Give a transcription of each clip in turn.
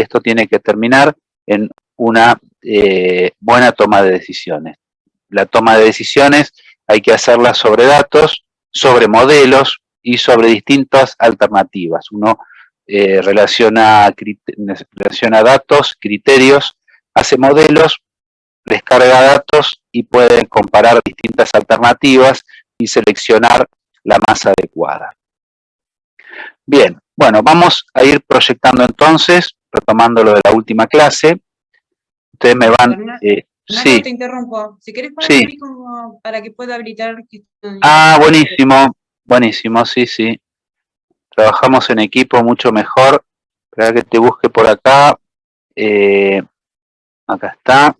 esto tiene que terminar en una buena toma de decisiones. La toma de decisiones hay que hacerla sobre datos, sobre modelos y sobre distintas alternativas. Uno relaciona datos, criterios, hace modelos, descarga datos y puede comparar distintas alternativas y seleccionar la más adecuada. Bien, bueno, vamos a ir proyectando entonces, retomando lo de la última clase. Ustedes me van... sí. Te interrumpo. Si querés poner ahí como para que pueda habilitar... buenísimo, buenísimo, sí, sí. Trabajamos en equipo mucho mejor. Espera que te busque por acá. Acá está.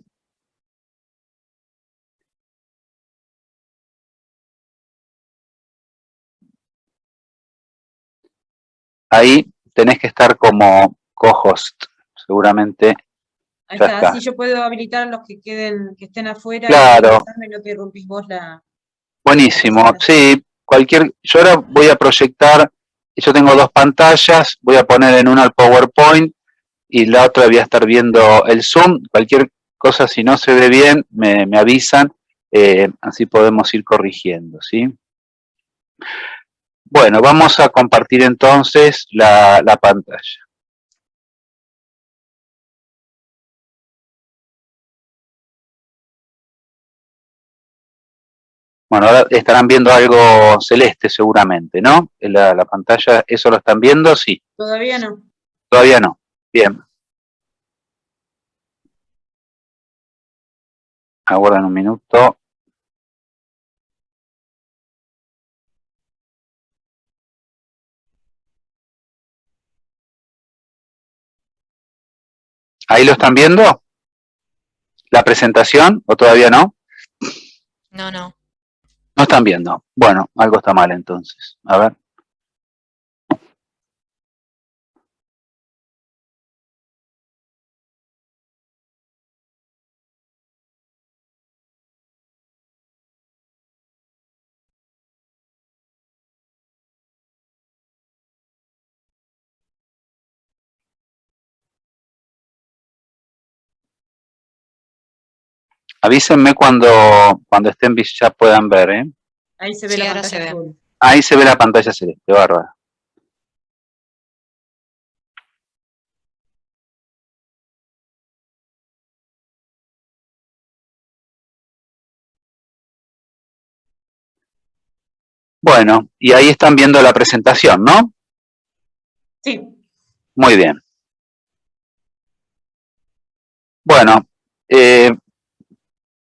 Ahí tenés que estar como co-host, seguramente. Ahí está, así yo puedo habilitar a los que estén afuera. Claro. Y no te rompís vos la... Buenísimo, sí. Yo ahora voy a proyectar, yo tengo dos pantallas, voy a poner en una el PowerPoint y la otra voy a estar viendo el Zoom. Cualquier cosa, si no se ve bien, me avisan, así podemos ir corrigiendo, ¿sí? Bueno, vamos a compartir entonces la pantalla. Bueno, ahora estarán viendo algo celeste seguramente, ¿no? La pantalla, ¿eso lo están viendo? Sí. Todavía no. Todavía no. Bien. Aguarden un minuto. ¿Ahí lo están viendo? ¿La presentación o todavía no? No, no. No están viendo. Bueno, algo está mal entonces. A ver. Avísenme cuando estén ya puedan ver, ¿eh? Ahí se ve la pantalla azul. Ahí se ve la pantalla celeste, bárbaro. Bueno, y ahí están viendo la presentación, ¿no? Sí. Muy bien. Bueno,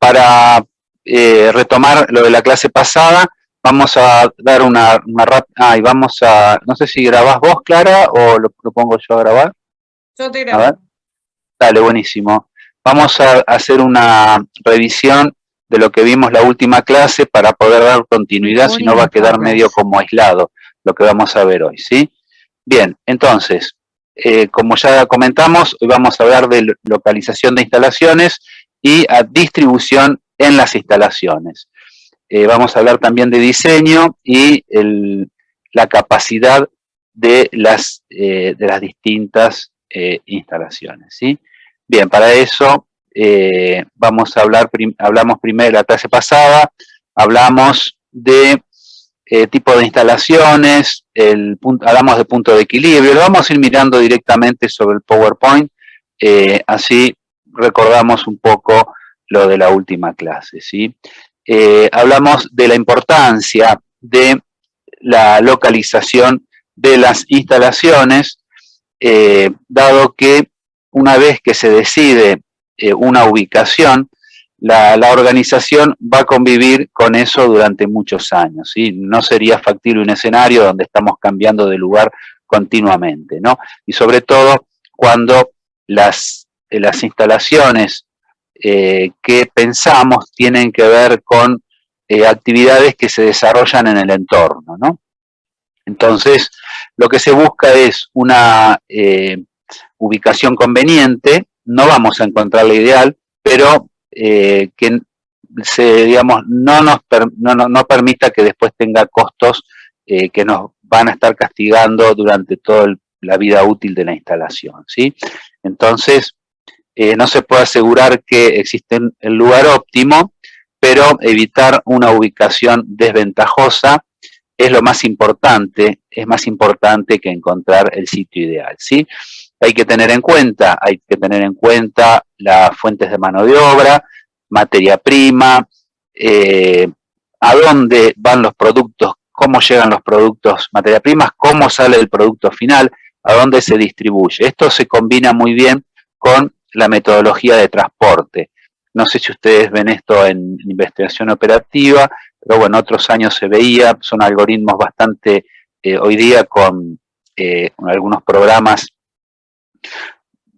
para retomar lo de la clase pasada, vamos a dar una y vamos a, no sé si grabás vos, Clara, o lo pongo yo a grabar. Yo te grabo. A ver. Dale, buenísimo. Vamos a hacer una revisión de lo que vimos la última clase para poder dar continuidad, si no va a quedar medio como aislado lo que vamos a ver hoy, ¿sí? Bien, entonces, como ya comentamos, hoy vamos a hablar de localización de instalaciones y distribución en las instalaciones. Vamos a hablar también de diseño y la capacidad de las distintas instalaciones, ¿sí? Bien, para eso vamos a hablamos primero, la clase pasada, hablamos de tipo de instalaciones, hablamos de punto de equilibrio, lo vamos a ir mirando directamente sobre el PowerPoint, así recordamos un poco lo de la última clase, ¿sí? Hablamos de la importancia de la localización de las instalaciones, dado que una vez que se decide una ubicación, la organización va a convivir con eso durante muchos años, ¿sí? No sería factible un escenario donde estamos cambiando de lugar continuamente, ¿no? Y sobre todo cuando las instalaciones que pensamos tienen que ver con actividades que se desarrollan en el entorno, ¿no? Entonces, lo que se busca es una ubicación conveniente, no vamos a encontrar la ideal, pero que digamos, no permita que después tenga costos que nos van a estar castigando durante todo la vida útil de la instalación, ¿sí? Entonces, no se puede asegurar que existe el lugar óptimo, pero evitar una ubicación desventajosa es lo más importante, es más importante que encontrar el sitio ideal, ¿sí? Hay que tener en cuenta las fuentes de mano de obra, materia prima, a dónde van los productos, cómo llegan los productos, materia primas, cómo sale el producto final, a dónde se distribuye. Esto se combina muy bien con la metodología de transporte. No sé si ustedes ven esto en investigación operativa, pero bueno, otros años se veía, son algoritmos bastante, hoy día con algunos programas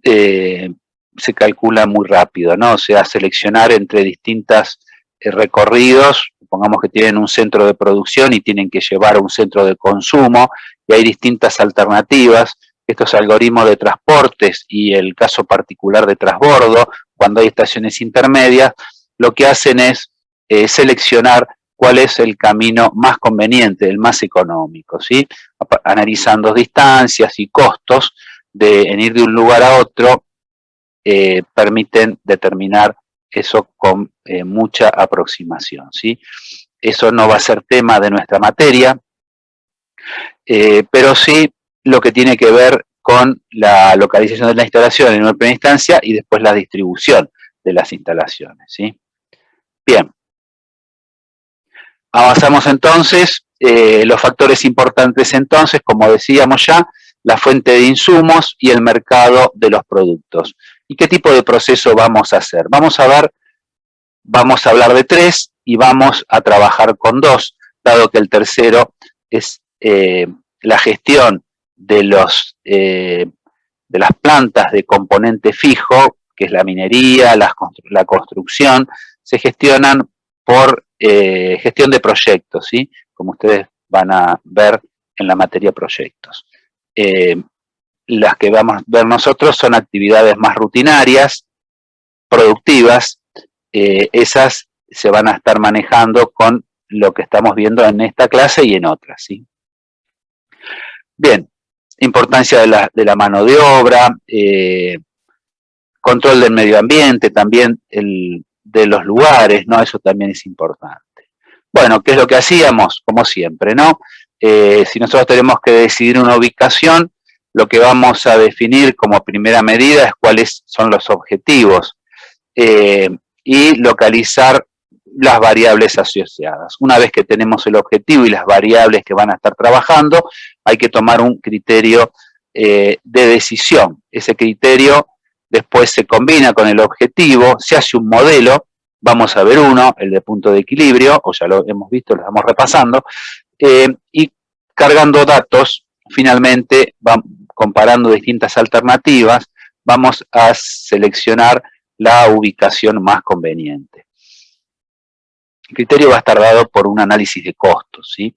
se calcula muy rápido, ¿no? O sea, seleccionar entre distintas recorridos, supongamos que tienen un centro de producción y tienen que llevar a un centro de consumo, y hay distintas alternativas. Estos algoritmos de transportes y el caso particular de transbordo, cuando hay estaciones intermedias, lo que hacen es seleccionar cuál es el camino más conveniente, el más económico, ¿sí? Analizando distancias y costos en ir de un lugar a otro, permiten determinar eso con mucha aproximación, ¿sí? Eso no va a ser tema de nuestra materia, pero sí lo que tiene que ver con la localización de la instalación en una primera instancia y después la distribución de las instalaciones, ¿sí? Bien. Avanzamos entonces, los factores importantes entonces, como decíamos ya, la fuente de insumos y el mercado de los productos. ¿Y qué tipo de proceso vamos a hacer? Vamos a hablar de 3 y vamos a trabajar con 2, dado que el tercero es la gestión de las plantas de componente fijo, que es la minería, la construcción, se gestionan por gestión de proyectos, ¿sí? Como ustedes van a ver en la materia proyectos. Las que vamos a ver nosotros son actividades más rutinarias, productivas, esas se van a estar manejando con lo que estamos viendo en esta clase y en otras, ¿sí? Bien, importancia de la mano de obra, control del medio ambiente, también de los lugares, ¿no? Eso también es importante. Bueno, ¿qué es lo que hacíamos? Como siempre, ¿no? Si nosotros tenemos que decidir una ubicación, lo que vamos a definir como primera medida es cuáles son los objetivos y localizar las variables asociadas. Una vez que tenemos el objetivo y las variables que van a estar trabajando, hay que tomar un criterio de decisión. Ese criterio después se combina con el objetivo, se hace un modelo, vamos a ver uno, el de punto de equilibrio, o ya lo hemos visto, lo estamos repasando, y cargando datos, finalmente, comparando distintas alternativas, vamos a seleccionar la ubicación más conveniente. El criterio va a estar dado por un análisis de costos, ¿sí?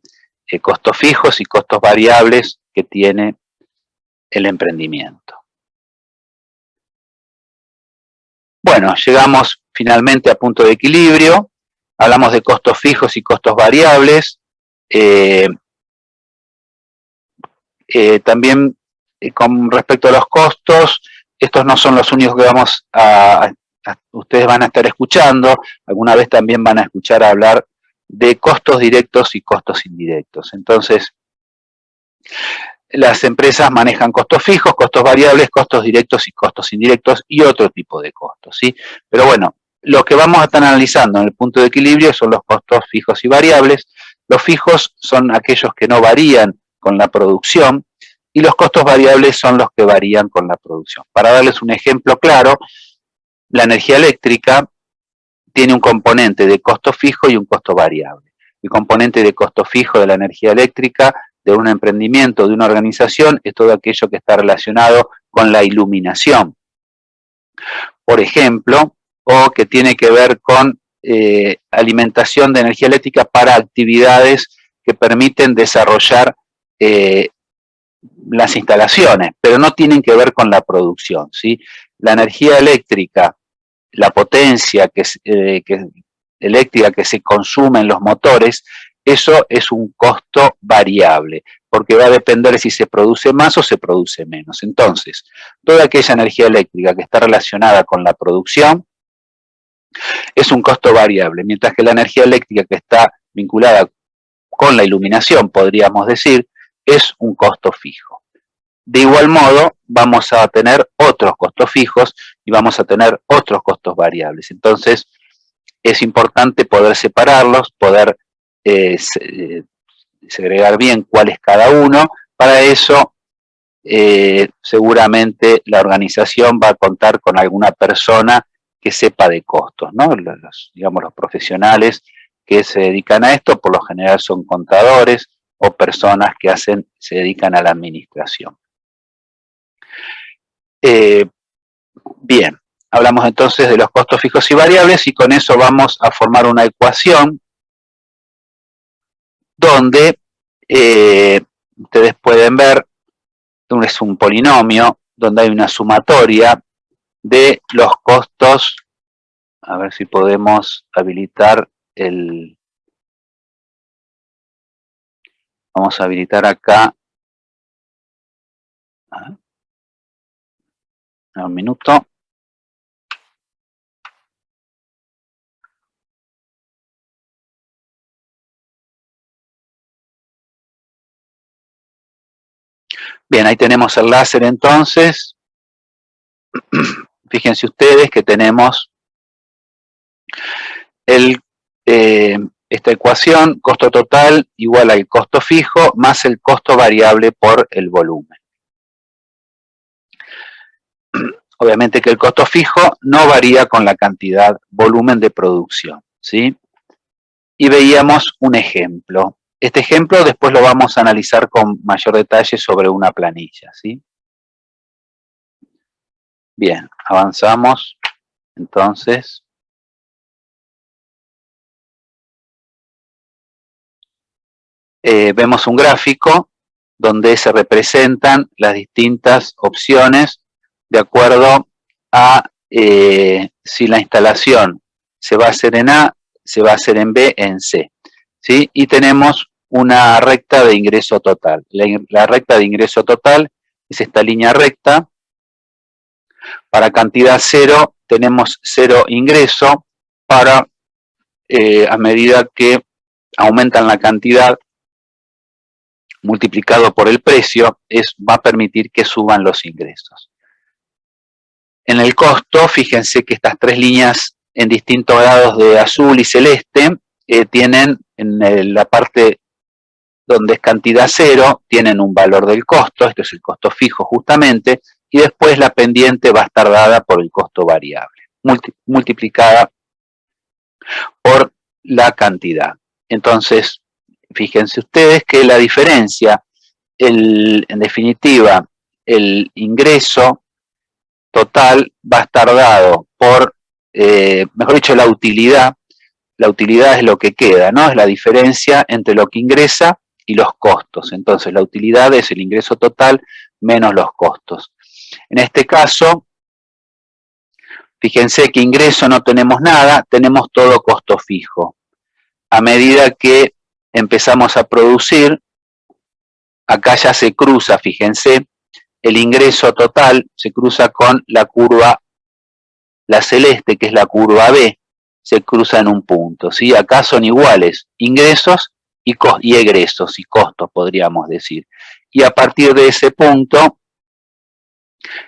Costos fijos y costos variables que tiene el emprendimiento. Bueno, llegamos finalmente a punto de equilibrio, hablamos de costos fijos y costos variables, también con respecto a los costos, estos no son los únicos que ustedes van a estar escuchando, alguna vez también van a escuchar hablar de costos directos y costos indirectos. Entonces, las empresas manejan costos fijos, costos variables, costos directos y costos indirectos y otro tipo de costos, ¿sí? Pero bueno, lo que vamos a estar analizando en el punto de equilibrio son los costos fijos y variables. Los fijos son aquellos que no varían con la producción y los costos variables son los que varían con la producción. Para darles un ejemplo claro, la energía eléctrica tiene un componente de costo fijo y un costo variable. El componente de costo fijo de la energía eléctrica de un emprendimiento, de una organización, es todo aquello que está relacionado con la iluminación, por ejemplo, o que tiene que ver con alimentación de energía eléctrica para actividades que permiten desarrollar las instalaciones, pero no tienen que ver con la producción, ¿sí? La energía eléctrica, la potencia eléctrica que se consume en los motores, eso es un costo variable, porque va a depender si se produce más o se produce menos. Entonces, toda aquella energía eléctrica que está relacionada con la producción es un costo variable, mientras que la energía eléctrica que está vinculada con la iluminación, podríamos decir, es un costo fijo. De igual modo, vamos a tener otros costos fijos y vamos a tener otros costos variables. Entonces, es importante poder separarlos, poder segregar bien cuál es cada uno. Para eso, seguramente la organización va a contar con alguna persona que sepa de costos, ¿no? Digamos, los profesionales que se dedican a esto, por lo general son contadores o personas que se dedican a la administración. Bien, hablamos entonces de los costos fijos y variables y con eso vamos a formar una ecuación donde ustedes pueden ver, es un polinomio donde hay una sumatoria de los costos. A ver si podemos habilitar el... Vamos a habilitar acá. Un minuto. Bien, ahí tenemos el láser entonces. Fíjense ustedes que tenemos esta ecuación, costo total igual al costo fijo más el costo variable por el volumen. Obviamente que el costo fijo no varía con la cantidad, volumen de producción, ¿sí? Y veíamos un ejemplo. Este ejemplo después lo vamos a analizar con mayor detalle sobre una planilla, ¿sí? Bien, avanzamos. Entonces, vemos un gráfico donde se representan las distintas opciones de acuerdo a si la instalación se va a hacer en A, se va a hacer en B, en C, ¿sí? Y tenemos una recta de ingreso total. La recta de ingreso total es esta línea recta. Para cantidad 0 tenemos 0 ingreso. Para, a medida que aumentan la cantidad, multiplicado por el precio, va a permitir que suban los ingresos. En el costo, fíjense que estas tres líneas en distintos grados de azul y celeste tienen en la parte donde es cantidad 0, tienen un valor del costo, esto es el costo fijo justamente, y después la pendiente va a estar dada por el costo variable, multiplicada por la cantidad. Entonces, fíjense ustedes que la diferencia, en definitiva, el ingreso total va a estar dado por, mejor dicho, la utilidad. La utilidad es lo que queda, ¿no? Es la diferencia entre lo que ingresa y los costos. Entonces, la utilidad es el ingreso total menos los costos. En este caso, fíjense que ingreso no tenemos nada, tenemos todo costo fijo. A medida que empezamos a producir, acá ya se cruza, fíjense, el ingreso total se cruza con la curva, la celeste, que es la curva B, se cruza en un punto, ¿sí? Acá son iguales, ingresos y egresos, y costos, podríamos decir. Y a partir de ese punto,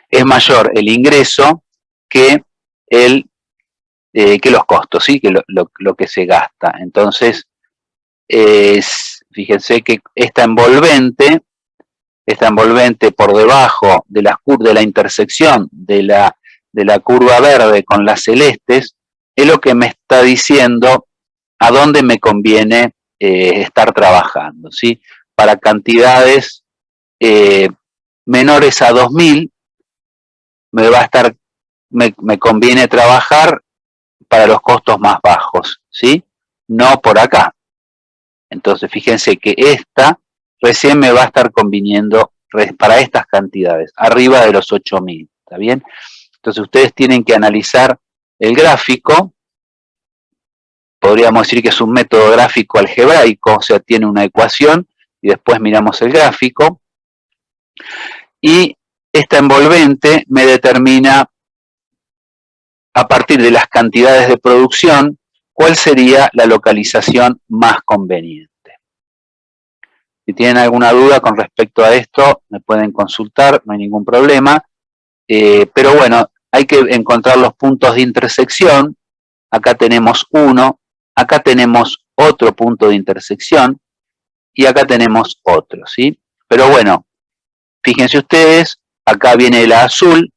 es mayor el ingreso que los costos, ¿sí? Que lo que se gasta. Entonces, fíjense que esta envolvente por debajo de la intersección de la curva verde con las celestes, es lo que me está diciendo a dónde me conviene estar trabajando, ¿sí? Para cantidades menores a 2000, me conviene trabajar para los costos más bajos, ¿sí? No por acá. Entonces, fíjense que esta recién me va a estar conviniendo para estas cantidades, arriba de los 8000, ¿está bien? Entonces, ustedes tienen que analizar el gráfico podríamos decir que es un método gráfico algebraico, o sea, tiene una ecuación y después miramos el gráfico. Y esta envolvente me determina, a partir de las cantidades de producción, cuál sería la localización más conveniente. Si tienen alguna duda con respecto a esto, me pueden consultar, no hay ningún problema. Pero bueno, hay que encontrar los puntos de intersección. Acá tenemos uno, acá tenemos otro punto de intersección y acá tenemos otro, ¿sí? Pero bueno, fíjense ustedes, acá viene la azul,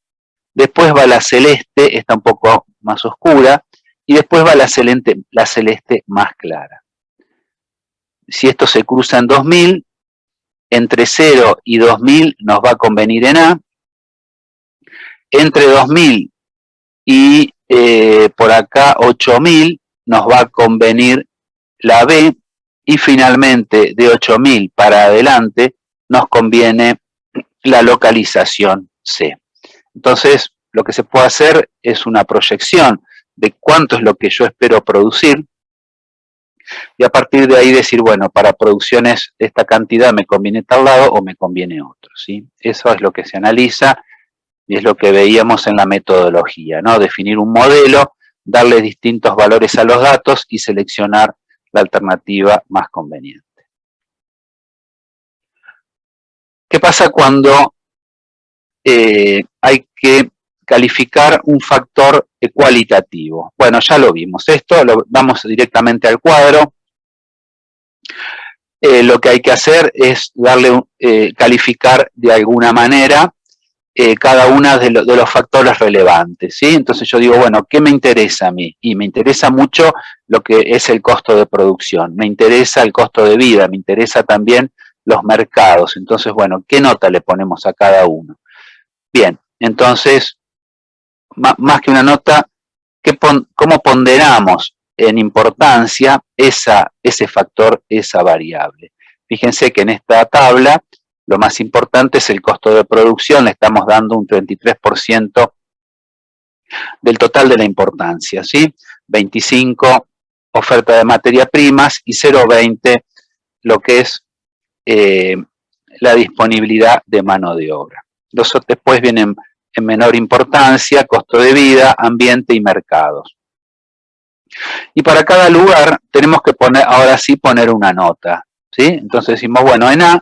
después va la celeste, está un poco más oscura, y después va la celeste más clara. Si esto se cruza en 2000, entre 0 y 2000 nos va a convenir en A, entre 2000 y por acá 8000 nos va a convenir la B, y finalmente de 8000 para adelante nos conviene la localización C. Entonces, lo que se puede hacer es una proyección de cuánto es lo que yo espero producir, y a partir de ahí decir, bueno, para producciones de esta cantidad me conviene tal lado o me conviene otro, ¿sí? Eso es lo que se analiza y es lo que veíamos en la metodología, ¿no? Definir un modelo, darle distintos valores a los datos y seleccionar la alternativa más conveniente. ¿Qué pasa cuando hay que calificar un factor cualitativo? Bueno, ya lo vimos. Esto vamos directamente al cuadro. Lo que hay que hacer es darle calificar de alguna manera cada uno de los factores relevantes, ¿sí? Entonces yo digo, bueno, ¿qué me interesa a mí? Y me interesa mucho lo que es el costo de producción, me interesa el costo de vida, me interesa también los mercados. Entonces, bueno, ¿qué nota le ponemos a cada uno? Bien, entonces, más que una nota, ¿cómo ponderamos en importancia ese factor, esa variable? Fíjense que en esta tabla lo más importante es el costo de producción, le estamos dando un 33% del total de la importancia, ¿sí? 25 oferta de materia primas y 0,20 lo que es la disponibilidad de mano de obra. Los otros después vienen en menor importancia, costo de vida, ambiente y mercados. Y para cada lugar tenemos que poner, ahora sí, poner una nota, ¿sí? Entonces decimos, bueno, en A,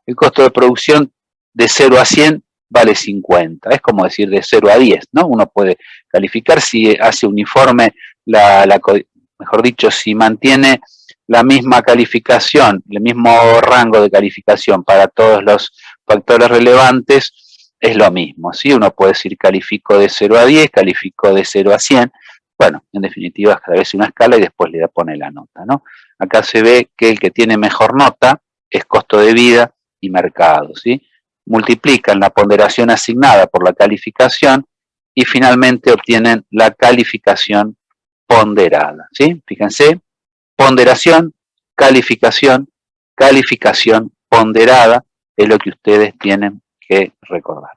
el costo de producción de 0 a 100 vale 50. Es como decir de 0 a 10, ¿no? Uno puede calificar si hace uniforme, mejor dicho, si mantiene la misma calificación, el mismo rango de calificación para todos los factores relevantes, es lo mismo, ¿sí? Uno puede decir califico de 0 a 10, califico de 0 a 100. Bueno, en definitiva, cada vez una escala y después le pone la nota, ¿no? Acá se ve que el que tiene mejor nota es costo de vida y mercado, ¿sí? Multiplican la ponderación asignada por la calificación y finalmente obtienen la calificación ponderada, ¿sí? Fíjense, ponderación, calificación, calificación ponderada es lo que ustedes tienen que recordar.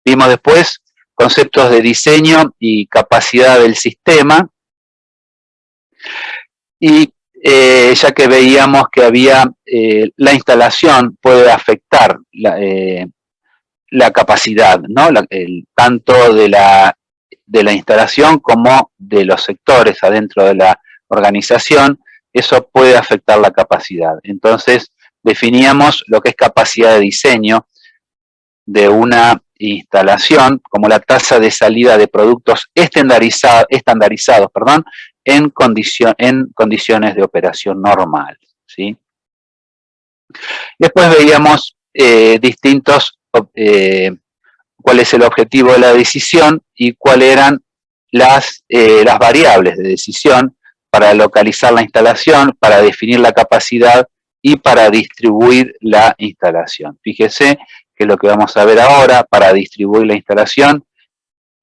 Vimos después conceptos de diseño y capacidad del sistema. Y ya que veíamos que había la instalación puede afectar la capacidad, ¿no? Tanto de la instalación como de los sectores adentro de la organización, eso puede afectar la capacidad. Entonces definíamos lo que es capacidad de diseño de una instalación como la tasa de salida de productos estandarizados, en condiciones de operación normal, ¿sí? Después veíamos cuál es el objetivo de la decisión y cuáles eran las variables de decisión para localizar la instalación, para definir la capacidad y para distribuir la instalación. Fíjese que es lo que vamos a ver ahora. Para distribuir la instalación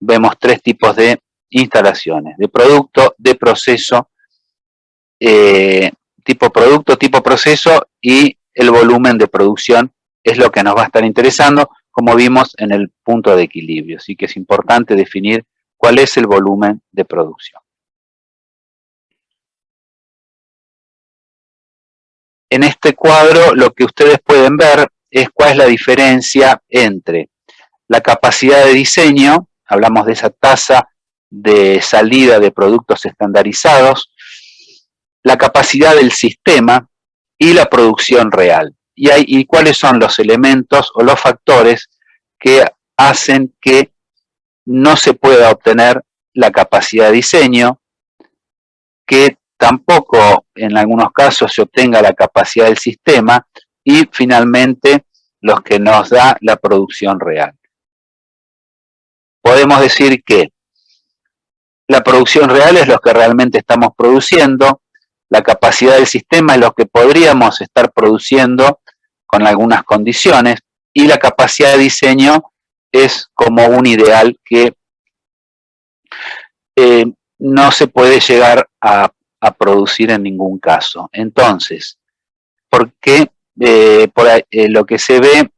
vemos tres tipos de instalaciones: de producto, de proceso, tipo producto, tipo proceso, y el volumen de producción es lo que nos va a estar interesando. como vimos en el punto de equilibrio. Así que es importante definir cuál es el volumen de producción. En este cuadro lo que ustedes pueden ver es cuál es la diferencia entre la capacidad de diseño, hablamos de esa tasa de salida de productos estandarizados, la capacidad del sistema y la producción real. Y cuáles son los elementos o los factores que hacen que no se pueda obtener la capacidad de diseño, que tampoco en algunos casos se obtenga la capacidad del sistema y finalmente los que nos da la producción real. Podemos decir que la producción real es lo que realmente estamos produciendo, la capacidad del sistema es lo que podríamos estar produciendo con algunas condiciones y la capacidad de diseño es como un ideal que no se puede llegar a producir en ningún caso. Entonces, ¿por qué? Lo que se ve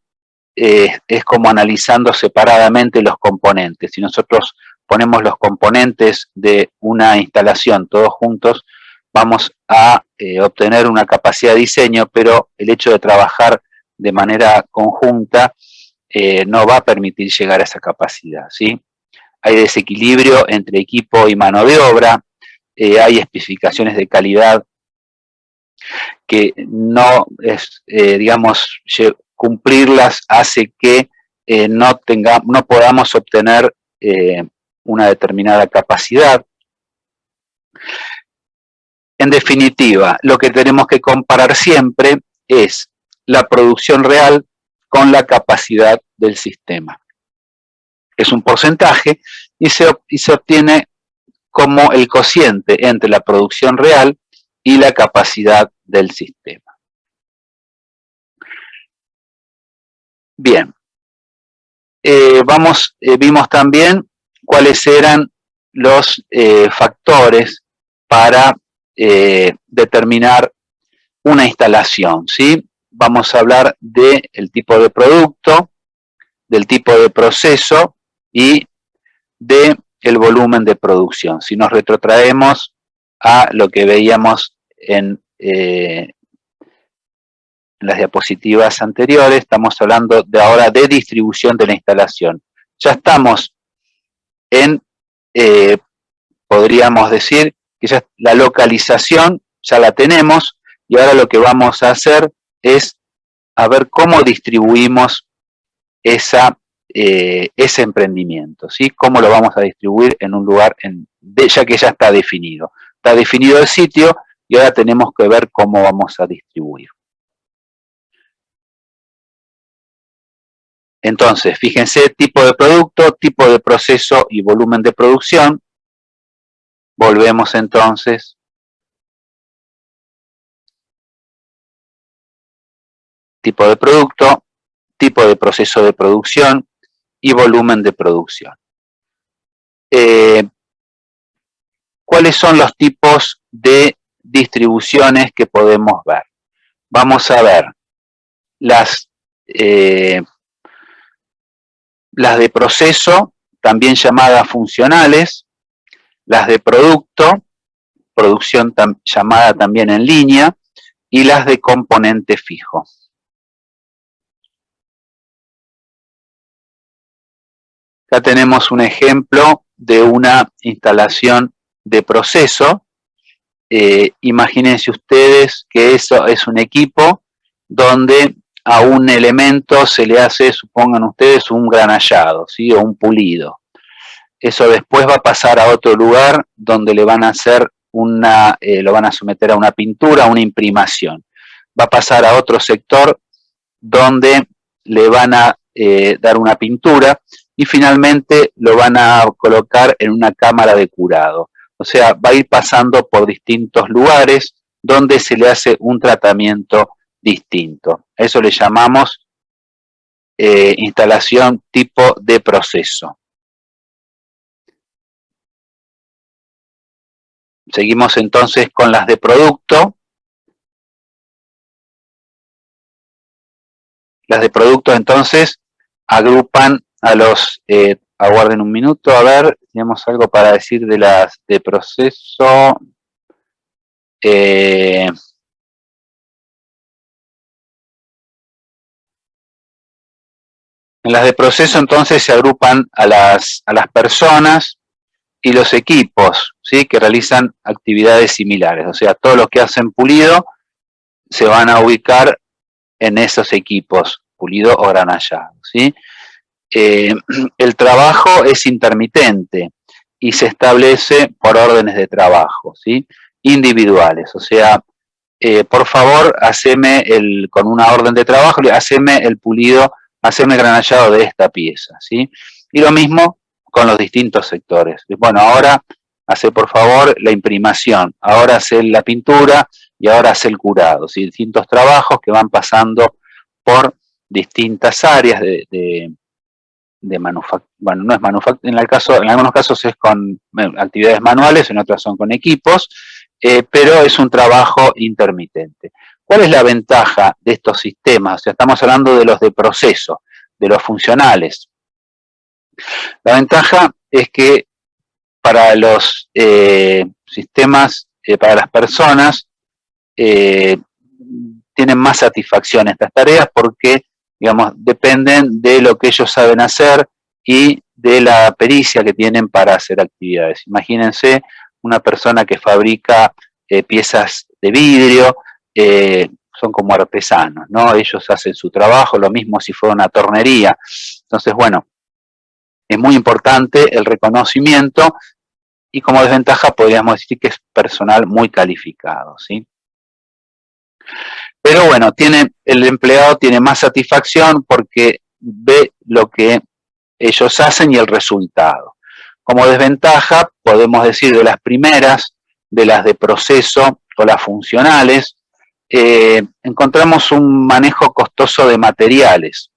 es como analizando separadamente los componentes. Si nosotros ponemos los componentes de una instalación todos juntos, vamos a obtener una capacidad de diseño, pero el hecho de trabajar de manera conjunta no va a permitir llegar a esa capacidad, ¿sí? Hay desequilibrio entre equipo y mano de obra, hay especificaciones de calidad que no es, digamos, cumplirlas hace que no podamos obtener una determinada capacidad. En definitiva, lo que tenemos que comparar siempre es la producción real con la capacidad del sistema. Es un porcentaje y se obtiene como el cociente entre la producción real y la capacidad del sistema. Bien, vimos también cuáles eran los factores para determinar una instalación, ¿sí? Vamos a hablar del tipo de producto, del tipo de proceso y del volumen de producción. Si nos retrotraemos a lo que veíamos en las diapositivas anteriores, estamos hablando de ahora de distribución de la instalación. Ya estamos en, podríamos decir, que ya la localización ya la tenemos y ahora lo que vamos a hacer es a ver cómo distribuimos ese emprendimiento, ¿sí? Cómo lo vamos a distribuir en un lugar, ya que ya está definido. Está definido el sitio y ahora tenemos que ver cómo vamos a distribuir. Entonces, fíjense, tipo de producto, tipo de proceso y volumen de producción. Volvemos entonces. Tipo de producto, tipo de proceso de producción y volumen de producción. ¿Cuáles son los tipos de distribuciones que podemos ver? Vamos a ver las de proceso, también llamadas funcionales, las de producto, producción llamada también en línea, y las de componente fijo. Acá tenemos un ejemplo de una instalación de proceso. Imagínense ustedes que eso es un equipo donde a un elemento se le hace, supongan ustedes, un granallado, ¿sí? O un pulido. Eso después va a pasar a otro lugar donde le van a hacer lo van a someter a una pintura, a una imprimación. Va a pasar a otro sector donde le van a dar una pintura y finalmente lo van a colocar en una cámara de curado. O sea, va a ir pasando por distintos lugares donde se le hace un tratamiento distinto. A eso le llamamos instalación tipo de proceso. Seguimos entonces con las de producto. Las de producto entonces agrupan a los, aguarden un minuto, a ver, tenemos algo para decir de las de proceso. En las de proceso entonces se agrupan a las personas y los equipos, ¿sí? Que realizan actividades similares, o sea, todos los que hacen pulido se van a ubicar en esos equipos, pulido o granallado, ¿sí? El trabajo es intermitente y se establece por órdenes de trabajo, ¿sí? Individuales, o sea, por favor, haceme con una orden de trabajo, haceme el pulido, haceme el granallado de esta pieza, ¿sí? Y lo mismo con los distintos sectores. Bueno, ahora hace por favor la imprimación, ahora hace la pintura y ahora hace el curado, ¿sí? Distintos trabajos que van pasando por distintas áreas de manufactura. Bueno, no es manufactura, en algunos casos es con actividades manuales, en otras son con equipos, pero es un trabajo intermitente. ¿Cuál es la ventaja de estos sistemas? O sea, estamos hablando de los de proceso, de los funcionales. La ventaja es que para los sistemas, para las personas, tienen más satisfacción estas tareas porque, digamos, dependen de lo que ellos saben hacer y de la pericia que tienen para hacer actividades. Imagínense una persona que fabrica piezas de vidrio, son como artesanos, ¿no? Ellos hacen su trabajo, lo mismo si fuera una tornería. Entonces, bueno, es muy importante el reconocimiento y como desventaja podríamos decir que es personal muy calificado, ¿sí? Pero bueno, el empleado tiene más satisfacción porque ve lo que ellos hacen y el resultado. Como desventaja, podemos decir de las primeras, de las de proceso o las funcionales, encontramos un manejo costoso de materiales.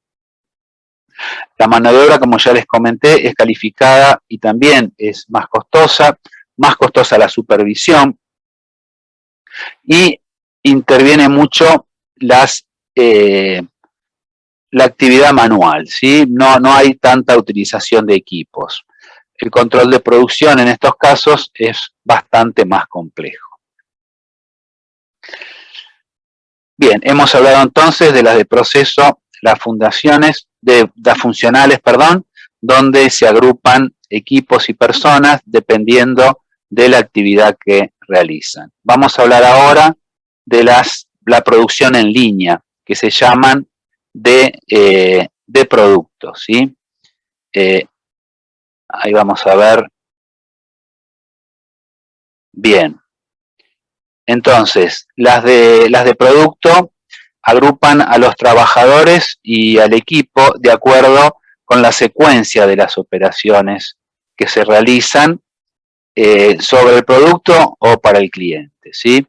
La mano de obra, como ya les comenté, es calificada y también es más costosa la supervisión y interviene mucho la actividad manual, ¿sí? No hay tanta utilización de equipos. El control de producción en estos casos es bastante más complejo. Bien, hemos hablado entonces de las de proceso, las funcionales, donde se agrupan equipos y personas dependiendo de la actividad que realizan. Vamos a hablar ahora de la producción en línea, que se llaman de productos, ¿sí? Ahí vamos a ver. Bien. Entonces, las de producto agrupan a los trabajadores y al equipo de acuerdo con la secuencia de las operaciones que se realizan sobre el producto o para el cliente, ¿sí?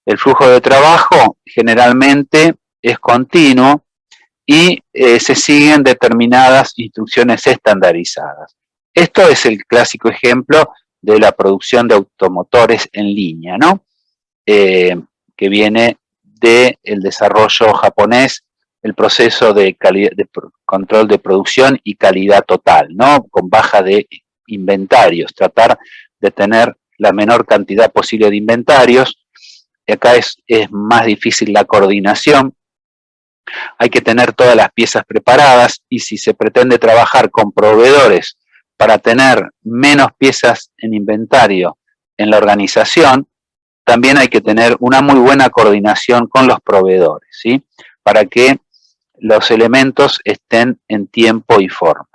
El flujo de trabajo generalmente es continuo y se siguen determinadas instrucciones estandarizadas. Esto es el clásico ejemplo de la producción de automotores en línea, ¿no? Que viene del desarrollo japonés, el proceso de control de producción y calidad total, ¿no? Con baja de inventarios, tratar de tener la menor cantidad posible de inventarios. Y acá es más difícil la coordinación. Hay que tener todas las piezas preparadas y si se pretende trabajar con proveedores para tener menos piezas en inventario en la organización, también hay que tener una muy buena coordinación con los proveedores, ¿sí? Para que los elementos estén en tiempo y forma.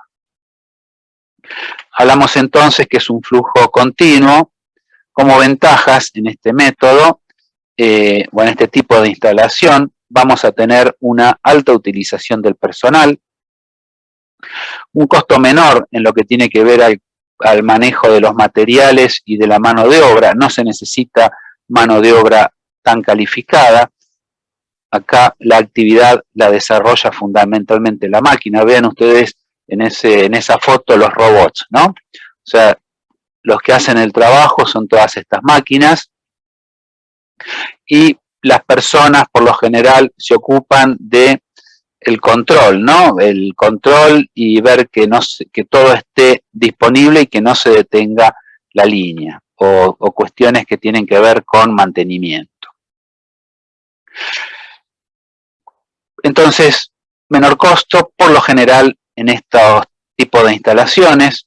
Hablamos entonces que es un flujo continuo. Como ventajas en este método o en este tipo de instalación, vamos a tener una alta utilización del personal, un costo menor en lo que tiene que ver al manejo de los materiales y de la mano de obra. No se necesita mano de obra tan calificada. Acá la actividad la desarrolla fundamentalmente la máquina. Vean ustedes en esa foto los robots, ¿no? O sea, los que hacen el trabajo son todas estas máquinas y las personas por lo general se ocupan de el control, ¿no? El control y ver que, que todo esté disponible y que no se detenga la línea, o cuestiones que tienen que ver con mantenimiento. Entonces, menor costo, por lo general, en estos tipos de instalaciones.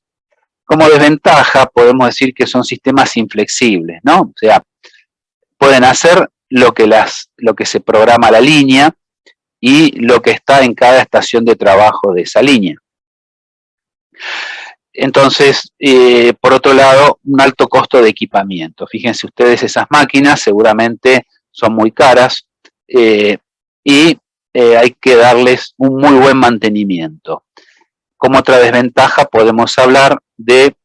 Como desventaja, podemos decir que son sistemas inflexibles, ¿no? O sea, pueden hacer lo que se programa la línea y lo que está en cada estación de trabajo de esa línea. Entonces, por otro lado, un alto costo de equipamiento. Fíjense ustedes, esas máquinas seguramente son muy caras y hay que darles un muy buen mantenimiento. Como otra desventaja podemos hablar de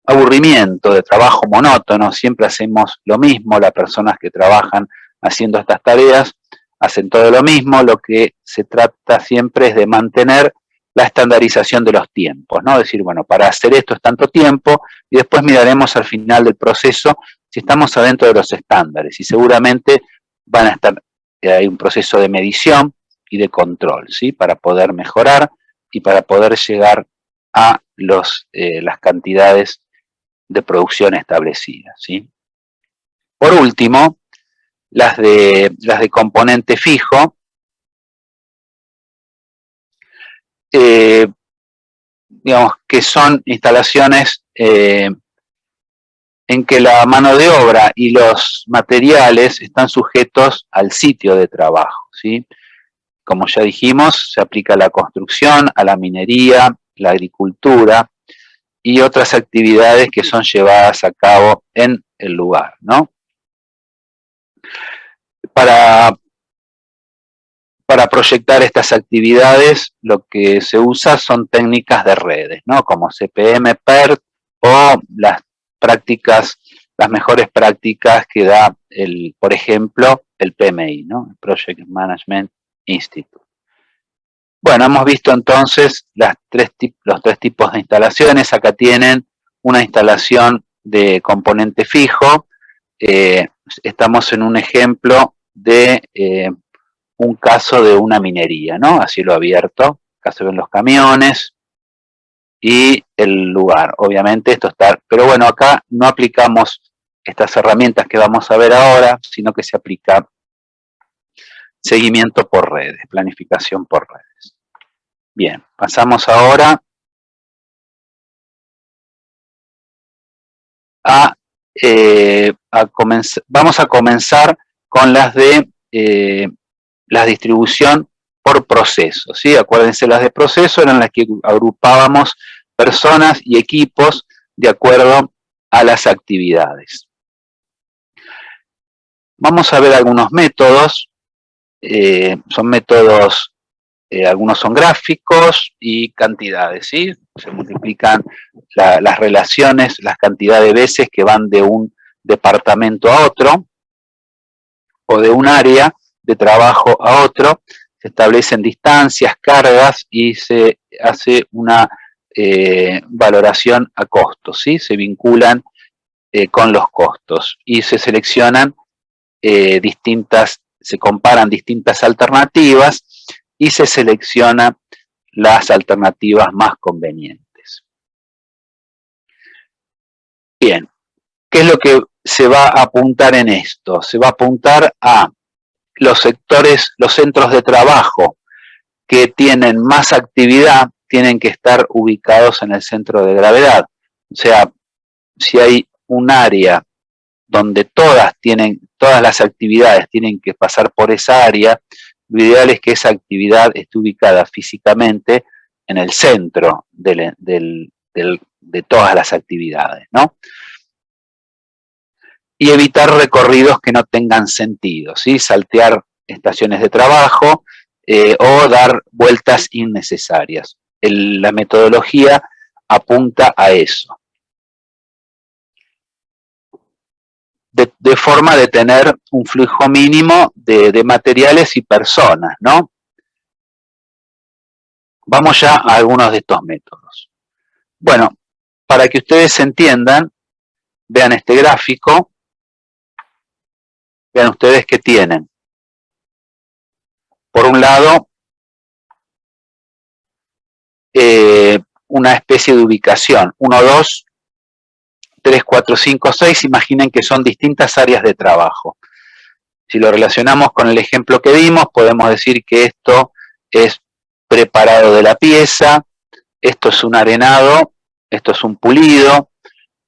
aburrimiento, de trabajo monótono. Siempre hacemos lo mismo, las personas que trabajan haciendo estas tareas hacen todo lo mismo. Lo que se trata siempre es de mantener la estandarización de los tiempos, ¿no? Decir, bueno, para hacer esto es tanto tiempo y después miraremos al final del proceso si estamos adentro de los estándares y seguramente van a estar, hay un proceso de medición y de control, ¿sí? Para poder mejorar y para poder llegar a las cantidades de producción establecidas, ¿sí? Por último, las de componente fijo, digamos que son instalaciones en que la mano de obra y los materiales están sujetos al sitio de trabajo, ¿sí? Como ya dijimos, se aplica a la construcción, a la minería, la agricultura y otras actividades que son llevadas a cabo en el lugar, ¿no? Para proyectar estas actividades, lo que se usa son técnicas de redes, ¿no? Como CPM, PERT o las prácticas, las mejores prácticas que da, por ejemplo, el PMI, ¿no? El Project Management Institute. Bueno, hemos visto entonces los tres tipos de instalaciones. Acá tienen una instalación de componente fijo. Estamos en un ejemplo de un caso de una minería, ¿no? A cielo abierto. Acá se ven los camiones y el lugar. Obviamente esto está, pero bueno, acá no aplicamos estas herramientas que vamos a ver ahora, sino que se aplica seguimiento por redes, planificación por redes. Bien, pasamos ahora vamos a comenzar con las de la distribución por proceso, ¿sí? Acuérdense, las de proceso eran las que agrupábamos personas y equipos de acuerdo a las actividades. Vamos a ver algunos métodos, son métodos, algunos son gráficos y cantidades, ¿sí? Se multiplican las relaciones, las cantidades de veces que van de un departamento a otro o de un área de trabajo a otro, se establecen distancias, cargas y se hace una valoración a costos, ¿sí? Se vinculan con los costos y se seleccionan se comparan distintas alternativas y se seleccionan las alternativas más convenientes. Bien, ¿qué es lo que se va a apuntar en esto? Se va a apuntar a los sectores, los centros de trabajo que tienen más actividad, tienen que estar ubicados en el centro de gravedad. O sea, si hay un área donde todas las actividades tienen que pasar por esa área, lo ideal es que esa actividad esté ubicada físicamente en el centro de todas las actividades, ¿no? Y evitar recorridos que no tengan sentido, ¿sí? Saltear estaciones de trabajo o dar vueltas innecesarias. La metodología apunta a eso. De forma de tener un flujo mínimo de materiales y personas, ¿no? Vamos ya a algunos de estos métodos. Bueno, para que ustedes entiendan, vean este gráfico, vean ustedes qué tienen. Por un lado, una especie de ubicación. 1, 2, 3, 4, 5, 6, imaginen que son distintas áreas de trabajo. Si lo relacionamos con el ejemplo que vimos, podemos decir que esto es preparado de la pieza, esto es un arenado, esto es un pulido,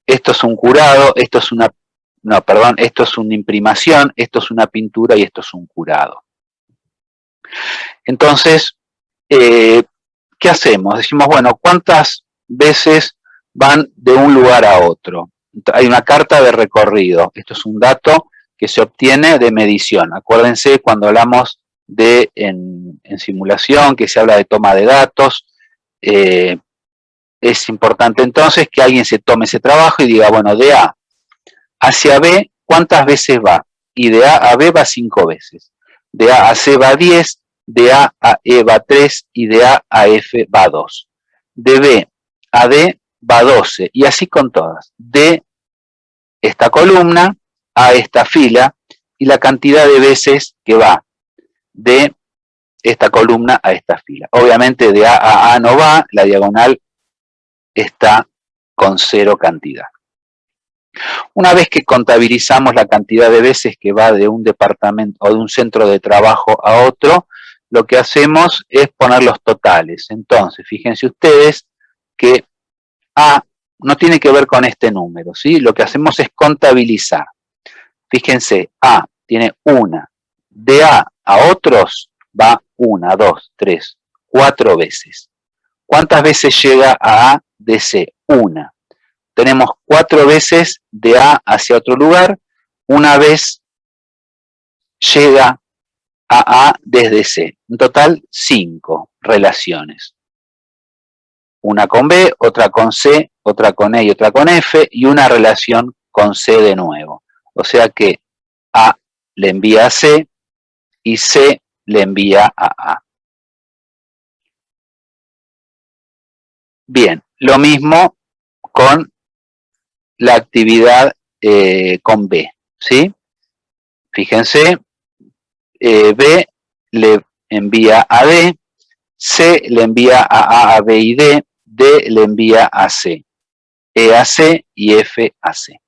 esto es un curado, esto es una, no, perdón, esto es una imprimación, esto es una pintura y esto es un curado. Entonces, ¿qué hacemos? Decimos, bueno, ¿cuántas veces van de un lugar a otro? Hay una carta de recorrido. Esto es un dato que se obtiene de medición. Acuérdense cuando hablamos de en simulación, que se habla de toma de datos, es importante entonces que alguien se tome ese trabajo y diga, bueno, de A hacia B, ¿cuántas veces va? Y de A a B va 5 veces. De A a C va 10, de A a E va 3 y de A a F va 2. De B a D va 12 y así con todas. De esta columna a esta fila y la cantidad de veces que va de esta columna a esta fila. Obviamente de A no va, la diagonal está con 0 cantidad. Una vez que contabilizamos la cantidad de veces que va de un departamento o de un centro de trabajo a otro, lo que hacemos es poner los totales. Entonces, fíjense ustedes que A no tiene que ver con este número, ¿sí? Lo que hacemos es contabilizar. Fíjense, A tiene una. De A a otros va 1, 2, 3, 4 veces. ¿Cuántas veces llega a A de C? Una. Tenemos 4 veces de A hacia otro lugar, una vez llega a A desde C. En total, 5 relaciones. Una con B, otra con C, otra con E y otra con F, y una relación con C de nuevo. O sea que A le envía a C y C le envía a A. Bien, lo mismo con la actividad con B, ¿sí? Fíjense, B le envía a D, C le envía a B y D, D le envía a C, E a C y F a C.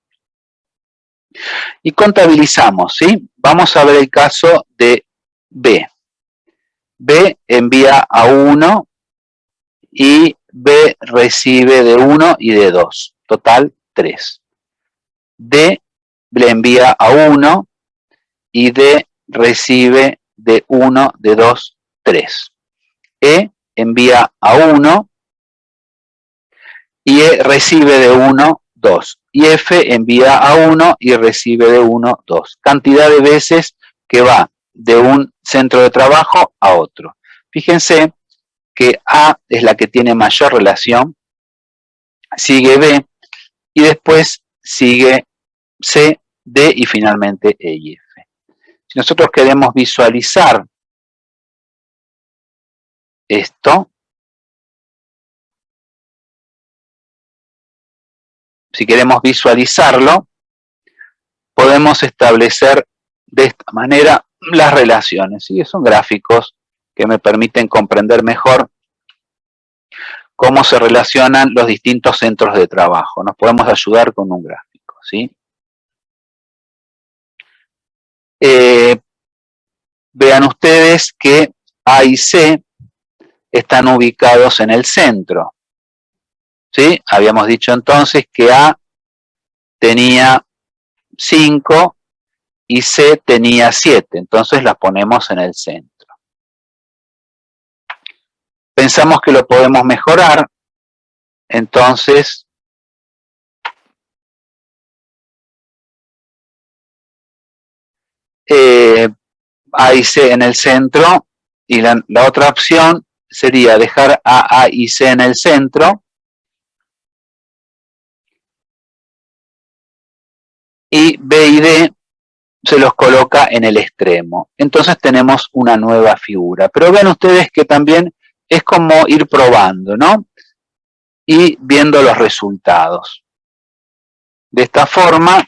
Y contabilizamos, ¿sí? Vamos a ver el caso de B. B envía a 1 y B recibe de 1 y de 2, total 3. D le envía a 1 y D recibe de 1, de 2, 3. E envía a 1 y E recibe de 1, 2. Y F envía a 1 y recibe de 1, 2. Cantidad de veces que va de un centro de trabajo a otro. Fíjense que A es la que tiene mayor relación, sigue B y después sigue C, D y finalmente E y F. Si nosotros queremos visualizar esto, si queremos visualizarlo, podemos establecer de esta manera las relaciones. ¿Sí? Son gráficos que me permiten comprender mejor cómo se relacionan los distintos centros de trabajo. Nos podemos ayudar con un gráfico, ¿sí? Vean ustedes que A y C están ubicados en el centro, ¿sí? Habíamos dicho entonces que A tenía 5 y C tenía 7, entonces las ponemos en el centro. Pensamos que lo podemos mejorar, entonces A y C en el centro, y la otra opción sería dejar a y C en el centro y B y D se los coloca en el extremo. Entonces tenemos una nueva figura. Pero vean ustedes que también es como ir probando, ¿no? Y viendo los resultados. De esta forma,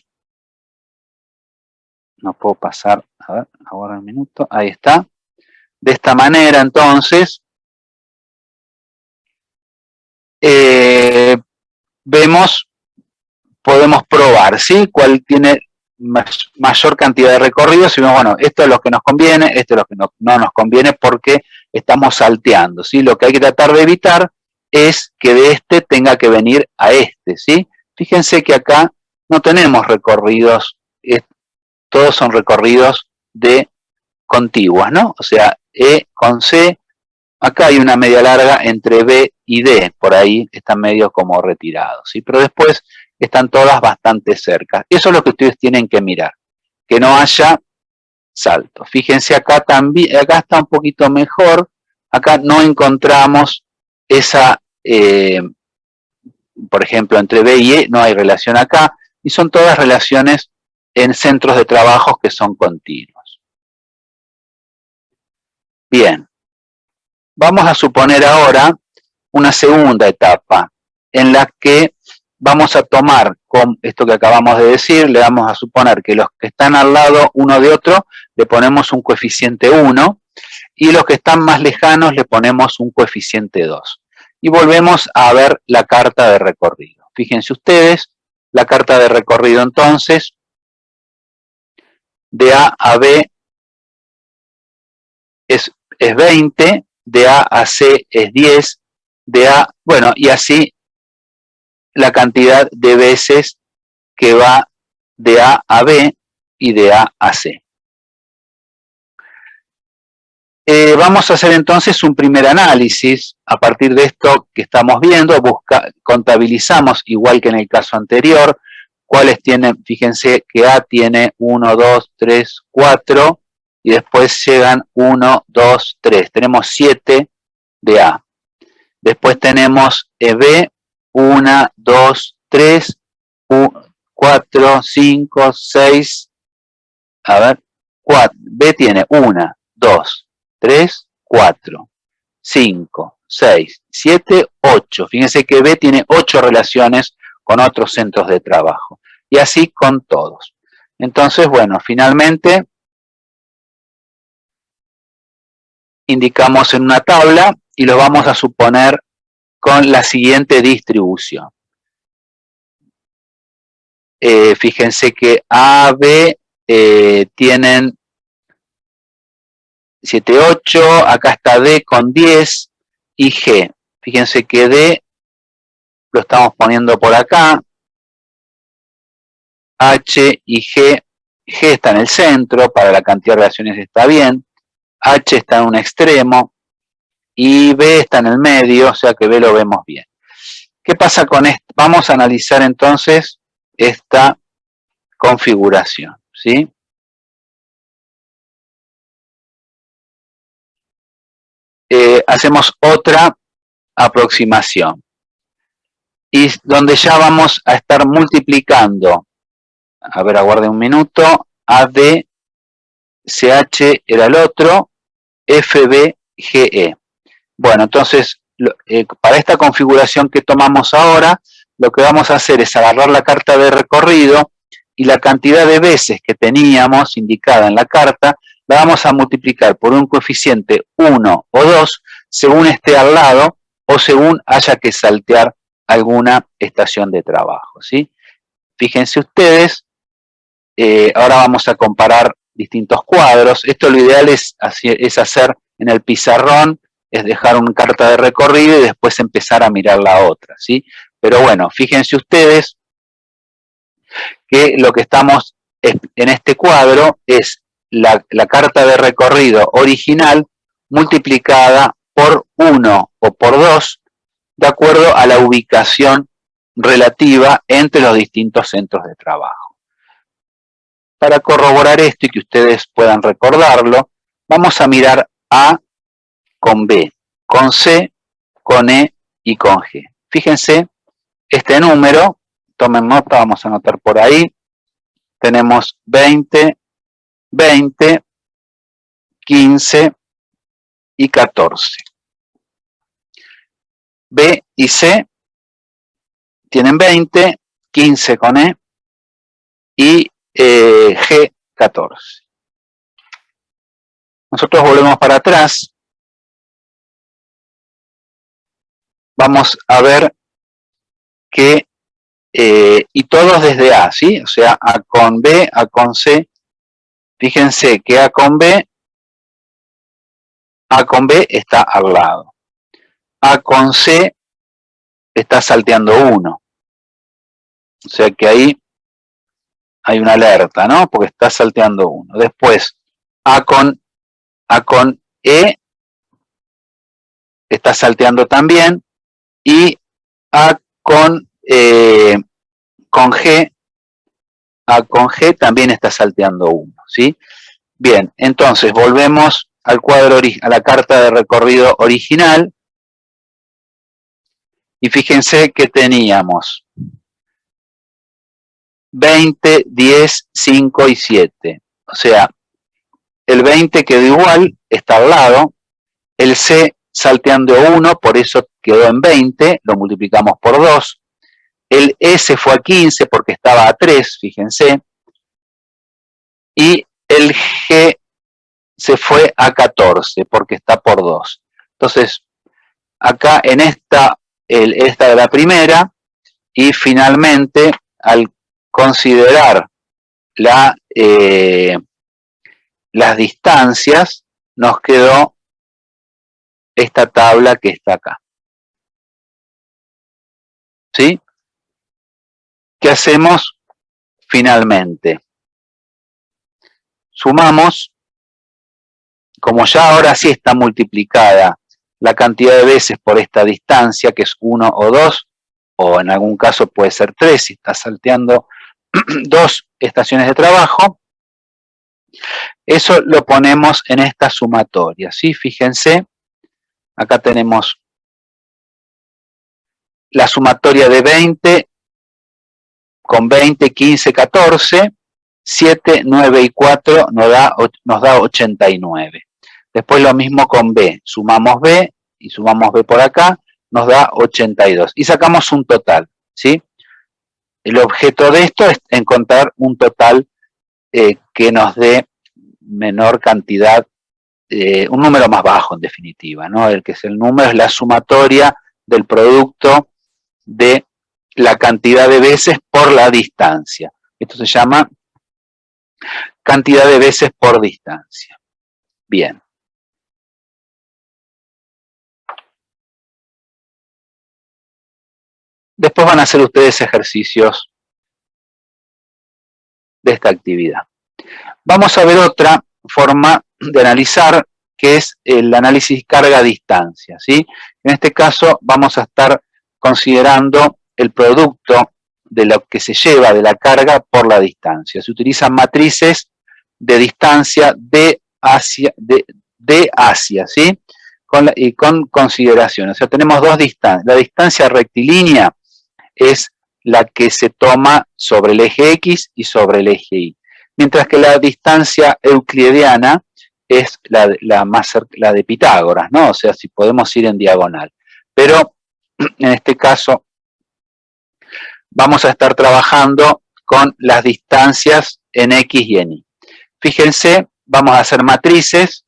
no puedo pasar, a ver, ahora un minuto, ahí está. De esta manera, entonces, podemos probar, ¿sí? Cuál tiene mayor cantidad de recorridos y bueno, esto es lo que nos conviene, esto es lo que no nos conviene porque estamos salteando, ¿sí? Lo que hay que tratar de evitar es que de este tenga que venir a este, ¿sí? Fíjense que acá no tenemos recorridos, todos son recorridos de contiguas, ¿no? O sea, E con C, acá hay una media larga entre B y D, por ahí están medio como retirados, ¿sí? Pero después están todas bastante cerca. Eso es lo que ustedes tienen que mirar, que no haya salto. Fíjense acá también, acá está un poquito mejor, acá no encontramos esa, por ejemplo, entre B y E no hay relación acá, y son todas relaciones en centros de trabajo que son continuos. Bien, vamos a suponer ahora una segunda etapa en la que vamos a tomar con esto que acabamos de decir, le vamos a suponer que los que están al lado uno de otro le ponemos un coeficiente 1 y los que están más lejanos le ponemos un coeficiente 2. Y volvemos a ver la carta de recorrido. Fíjense ustedes, la carta de recorrido entonces, de A a B es 20, de A a C es 10, de A, bueno, y así la cantidad de veces que va de A a B y de A a C. Vamos a hacer entonces un primer análisis. A partir de esto que estamos viendo, contabilizamos, igual que en el caso anterior, cuáles tienen, fíjense que A tiene 1, 2, 3, 4, y después llegan 1, 2, 3. Tenemos 7 de A. Después tenemos B, 1, 2, 3, 4, 5, 6, a ver, 4. B tiene 1, 2, 3, 4, 5, 6, 7, 8. Fíjense que B tiene 8 relaciones con otros centros de trabajo. Y así con todos. Entonces, bueno, finalmente indicamos en una tabla y lo vamos a suponer con la siguiente distribución. Fíjense que A, B tienen 7, 8, acá está D con 10 y G. Fíjense que D lo estamos poniendo por acá, H y G, G está en el centro, para la cantidad de relaciones está bien, H está en un extremo y B está en el medio, o sea que B lo vemos bien. ¿Qué pasa con esto? Vamos a analizar entonces esta configuración, ¿sí? Hacemos otra aproximación y donde ya vamos a estar multiplicando, a ver, aguarde un minuto, AD, CH era el otro, FB, GE. Bueno, entonces, para esta configuración que tomamos ahora, lo que vamos a hacer es agarrar la carta de recorrido y la cantidad de veces que teníamos indicada en la carta, la vamos a multiplicar por un coeficiente 1 o 2, según esté al lado o según haya que saltear alguna estación de trabajo, ¿sí? Fíjense ustedes, ahora vamos a comparar distintos cuadros. Esto lo ideal es hacer en el pizarrón, es dejar una carta de recorrido y después empezar a mirar la otra, ¿sí? Pero bueno, fíjense ustedes que lo que estamos en este cuadro es la carta de recorrido original multiplicada por 1 o por 2 de acuerdo a la ubicación relativa entre los distintos centros de trabajo. Para corroborar esto y que ustedes puedan recordarlo, vamos a mirar A con B, con C, con E y con G. Fíjense, este número, tomen nota, vamos a anotar por ahí, tenemos 20, 20, 15 y 14. B y C tienen 20, 15 con E y G 14. Nosotros volvemos para atrás vamos a ver que, y todos desde A, ¿sí? O sea, A con B, A con C. Fíjense que A con B está al lado. A con C está salteando 1. O sea que ahí hay una alerta, ¿no? Porque está salteando 1. Después, A con E está salteando también. Y A con G también está salteando 1, ¿sí? Bien, entonces volvemos al cuadro, a la carta de recorrido original. Y fíjense que teníamos 20, 10, 5 y 7. O sea, el 20 quedó igual, está al lado. El C salteando 1, por eso quedó en 20, lo multiplicamos por 2. El E se fue a 15 porque estaba a 3, fíjense. Y el G se fue a 14 porque está por 2. Entonces, acá en esta de la primera, y finalmente, al considerar las distancias, nos quedó esta tabla que está acá. ¿Sí? ¿Qué hacemos finalmente? Sumamos, como ya ahora sí está multiplicada la cantidad de veces por esta distancia, que es 1 o 2, o en algún caso puede ser 3, si está salteando 2 estaciones de trabajo, eso lo ponemos en esta sumatoria, ¿sí? Fíjense, acá tenemos la sumatoria de 20 con 20, 15, 14, 7, 9 y 4 nos da 89. Después lo mismo con B, sumamos B y sumamos B por acá, nos da 82. Y sacamos un total, ¿sí? El objeto de esto es encontrar un total que nos dé menor cantidad, un número más bajo en definitiva, ¿no? El que es el número es la sumatoria del producto de la cantidad de veces por la distancia. Esto se llama cantidad de veces por distancia. Bien. Después van a hacer ustedes ejercicios de esta actividad. Vamos a ver otra forma de analizar, que es el análisis carga-distancia, ¿sí? En este caso vamos a estar considerando el producto de lo que se lleva de la carga por la distancia. Se utilizan matrices de distancia de hacia, ¿sí? Con consideraciones. O sea, tenemos dos distancias. La distancia rectilínea es la que se toma sobre el eje X y sobre el eje Y. Mientras que la distancia euclidiana es la de Pitágoras, ¿no? O sea, si podemos ir en diagonal. Pero en este caso vamos a estar trabajando con las distancias en X y en Y. Fíjense, vamos a hacer matrices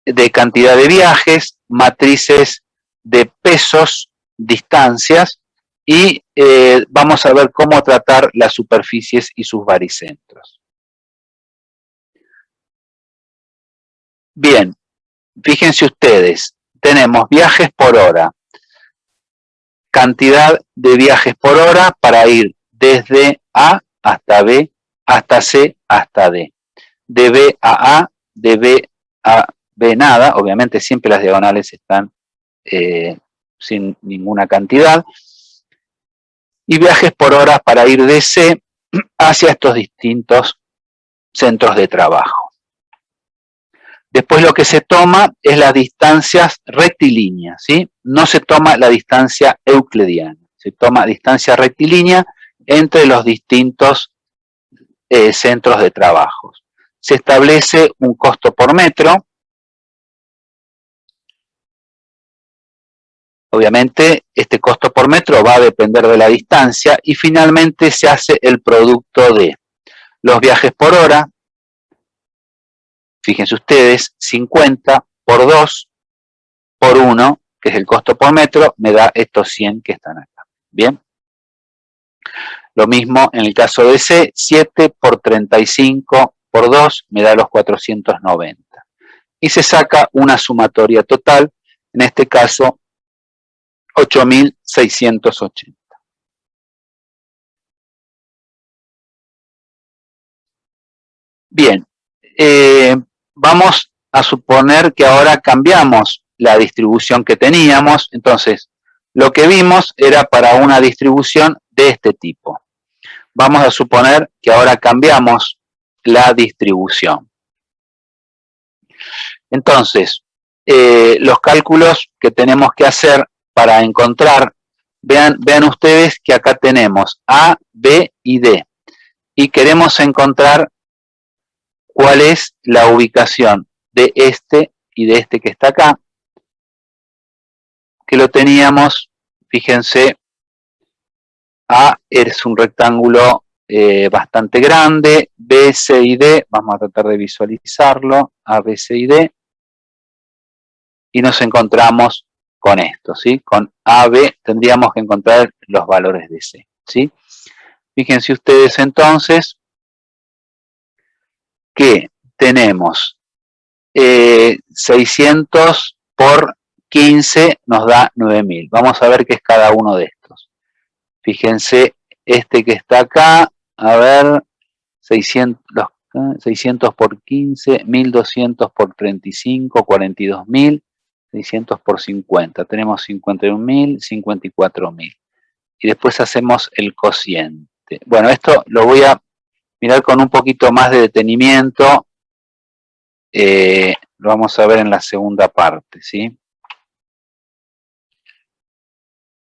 de cantidad de viajes, matrices de pesos, distancias, y vamos a ver cómo tratar las superficies y sus baricentros. Bien, fíjense ustedes, tenemos viajes por hora, cantidad de viajes por hora para ir desde A hasta B, hasta C, hasta D. De B a de B a B nada, obviamente siempre las diagonales están sin ninguna cantidad. Y viajes por hora para ir de C hacia estos distintos centros de trabajo. Después lo que se toma es las distancias rectilíneas, ¿sí? No se toma la distancia euclidiana, se toma distancia rectilínea entre los distintos centros de trabajo. Se establece un costo por metro. Obviamente, este costo por metro va a depender de la distancia y finalmente se hace el producto de los viajes por hora. Fíjense ustedes, 50 por 2 por 1 que es el costo por metro, me da estos 100 que están acá. Bien. Lo mismo en el caso de C, 7 por 35 por 2 me da los 490. Y se saca una sumatoria total, en este caso 8.680. Bien, vamos a suponer que ahora cambiamos la distribución que teníamos, entonces lo que vimos era para una distribución de este tipo. Vamos a suponer que ahora cambiamos la distribución. Entonces, los cálculos que tenemos que hacer para encontrar, vean ustedes que acá tenemos A, B y D. Y queremos encontrar cuál es la ubicación de este y de este que está acá, que lo teníamos, fíjense, A es un rectángulo bastante grande, B, C y D, vamos a tratar de visualizarlo, A, B, C y D, y nos encontramos con esto, ¿sí? Con A, B tendríamos que encontrar los valores de C, ¿sí? Fíjense ustedes entonces que tenemos 600 por 15 nos da 9.000. Vamos a ver qué es cada uno de estos. Fíjense, este que está acá, a ver, 600 por 15, 1.200 por 35, 42.000, 600 por 50. Tenemos 51.000, 54.000. Y después hacemos el cociente. Bueno, esto lo voy a mirar con un poquito más de detenimiento. Lo vamos a ver en la segunda parte, ¿sí?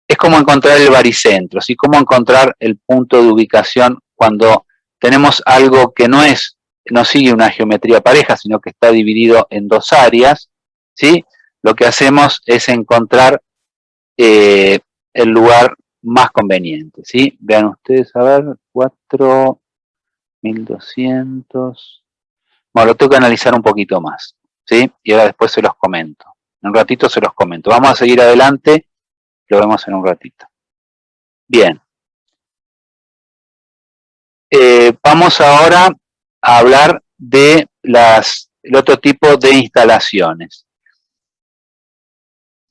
Es como encontrar el baricentro, ¿sí? Cómo encontrar el punto de ubicación cuando tenemos algo que no sigue una geometría pareja, sino que está dividido en dos áreas, ¿sí? Lo que hacemos es encontrar el lugar más conveniente, ¿sí? Vean ustedes, a ver, 4.200. Bueno, lo tengo que analizar un poquito más, ¿sí? Y ahora después se los comento. En un ratito se los comento. Vamos a seguir adelante, lo vemos en un ratito. Bien. Vamos ahora a hablar de el otro tipo de instalaciones.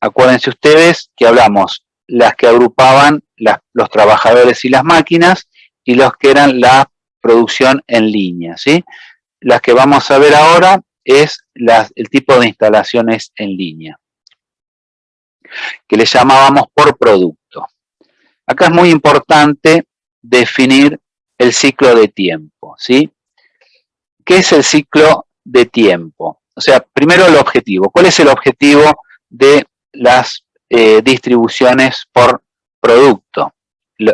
Acuérdense ustedes que hablamos las que agrupaban los trabajadores y las máquinas y los que eran la producción en línea, ¿sí? Las que vamos a ver ahora es el tipo de instalaciones en línea, que le llamábamos por producto. Acá es muy importante definir el ciclo de tiempo, ¿sí? ¿Qué es el ciclo de tiempo? O sea, primero el objetivo. ¿Cuál es el objetivo de las distribuciones por producto?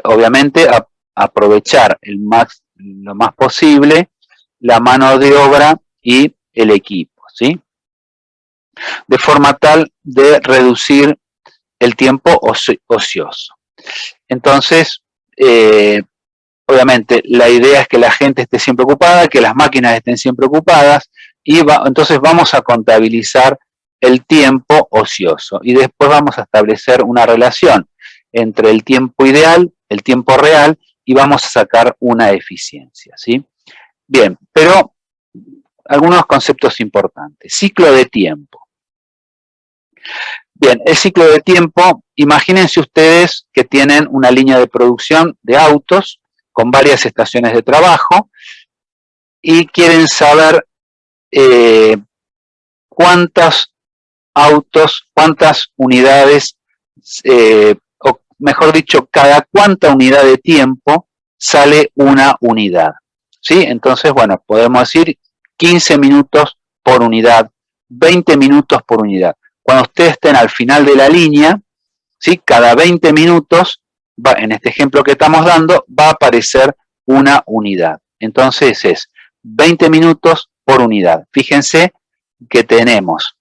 Obviamente, aprovechar lo más posible la mano de obra y el equipo, ¿sí? De forma tal de reducir el tiempo ocioso. Entonces, obviamente, la idea es que la gente esté siempre ocupada, que las máquinas estén siempre ocupadas, y entonces vamos a contabilizar el tiempo ocioso. Y después vamos a establecer una relación entre el tiempo ideal, el tiempo real, y vamos a sacar una eficiencia, ¿sí? Bien, pero algunos conceptos importantes. Ciclo de tiempo. Bien, el ciclo de tiempo, imagínense ustedes que tienen una línea de producción de autos con varias estaciones de trabajo y quieren saber cuántos autos, cuántas unidades, o mejor dicho, cada cuánta unidad de tiempo sale una unidad, ¿sí? Entonces, bueno, podemos decir 15 minutos por unidad, 20 minutos por unidad. Cuando ustedes estén al final de la línea, ¿sí? Cada 20 minutos, en este ejemplo que estamos dando, va a aparecer una unidad. Entonces es 20 minutos por unidad. Fíjense que tenemos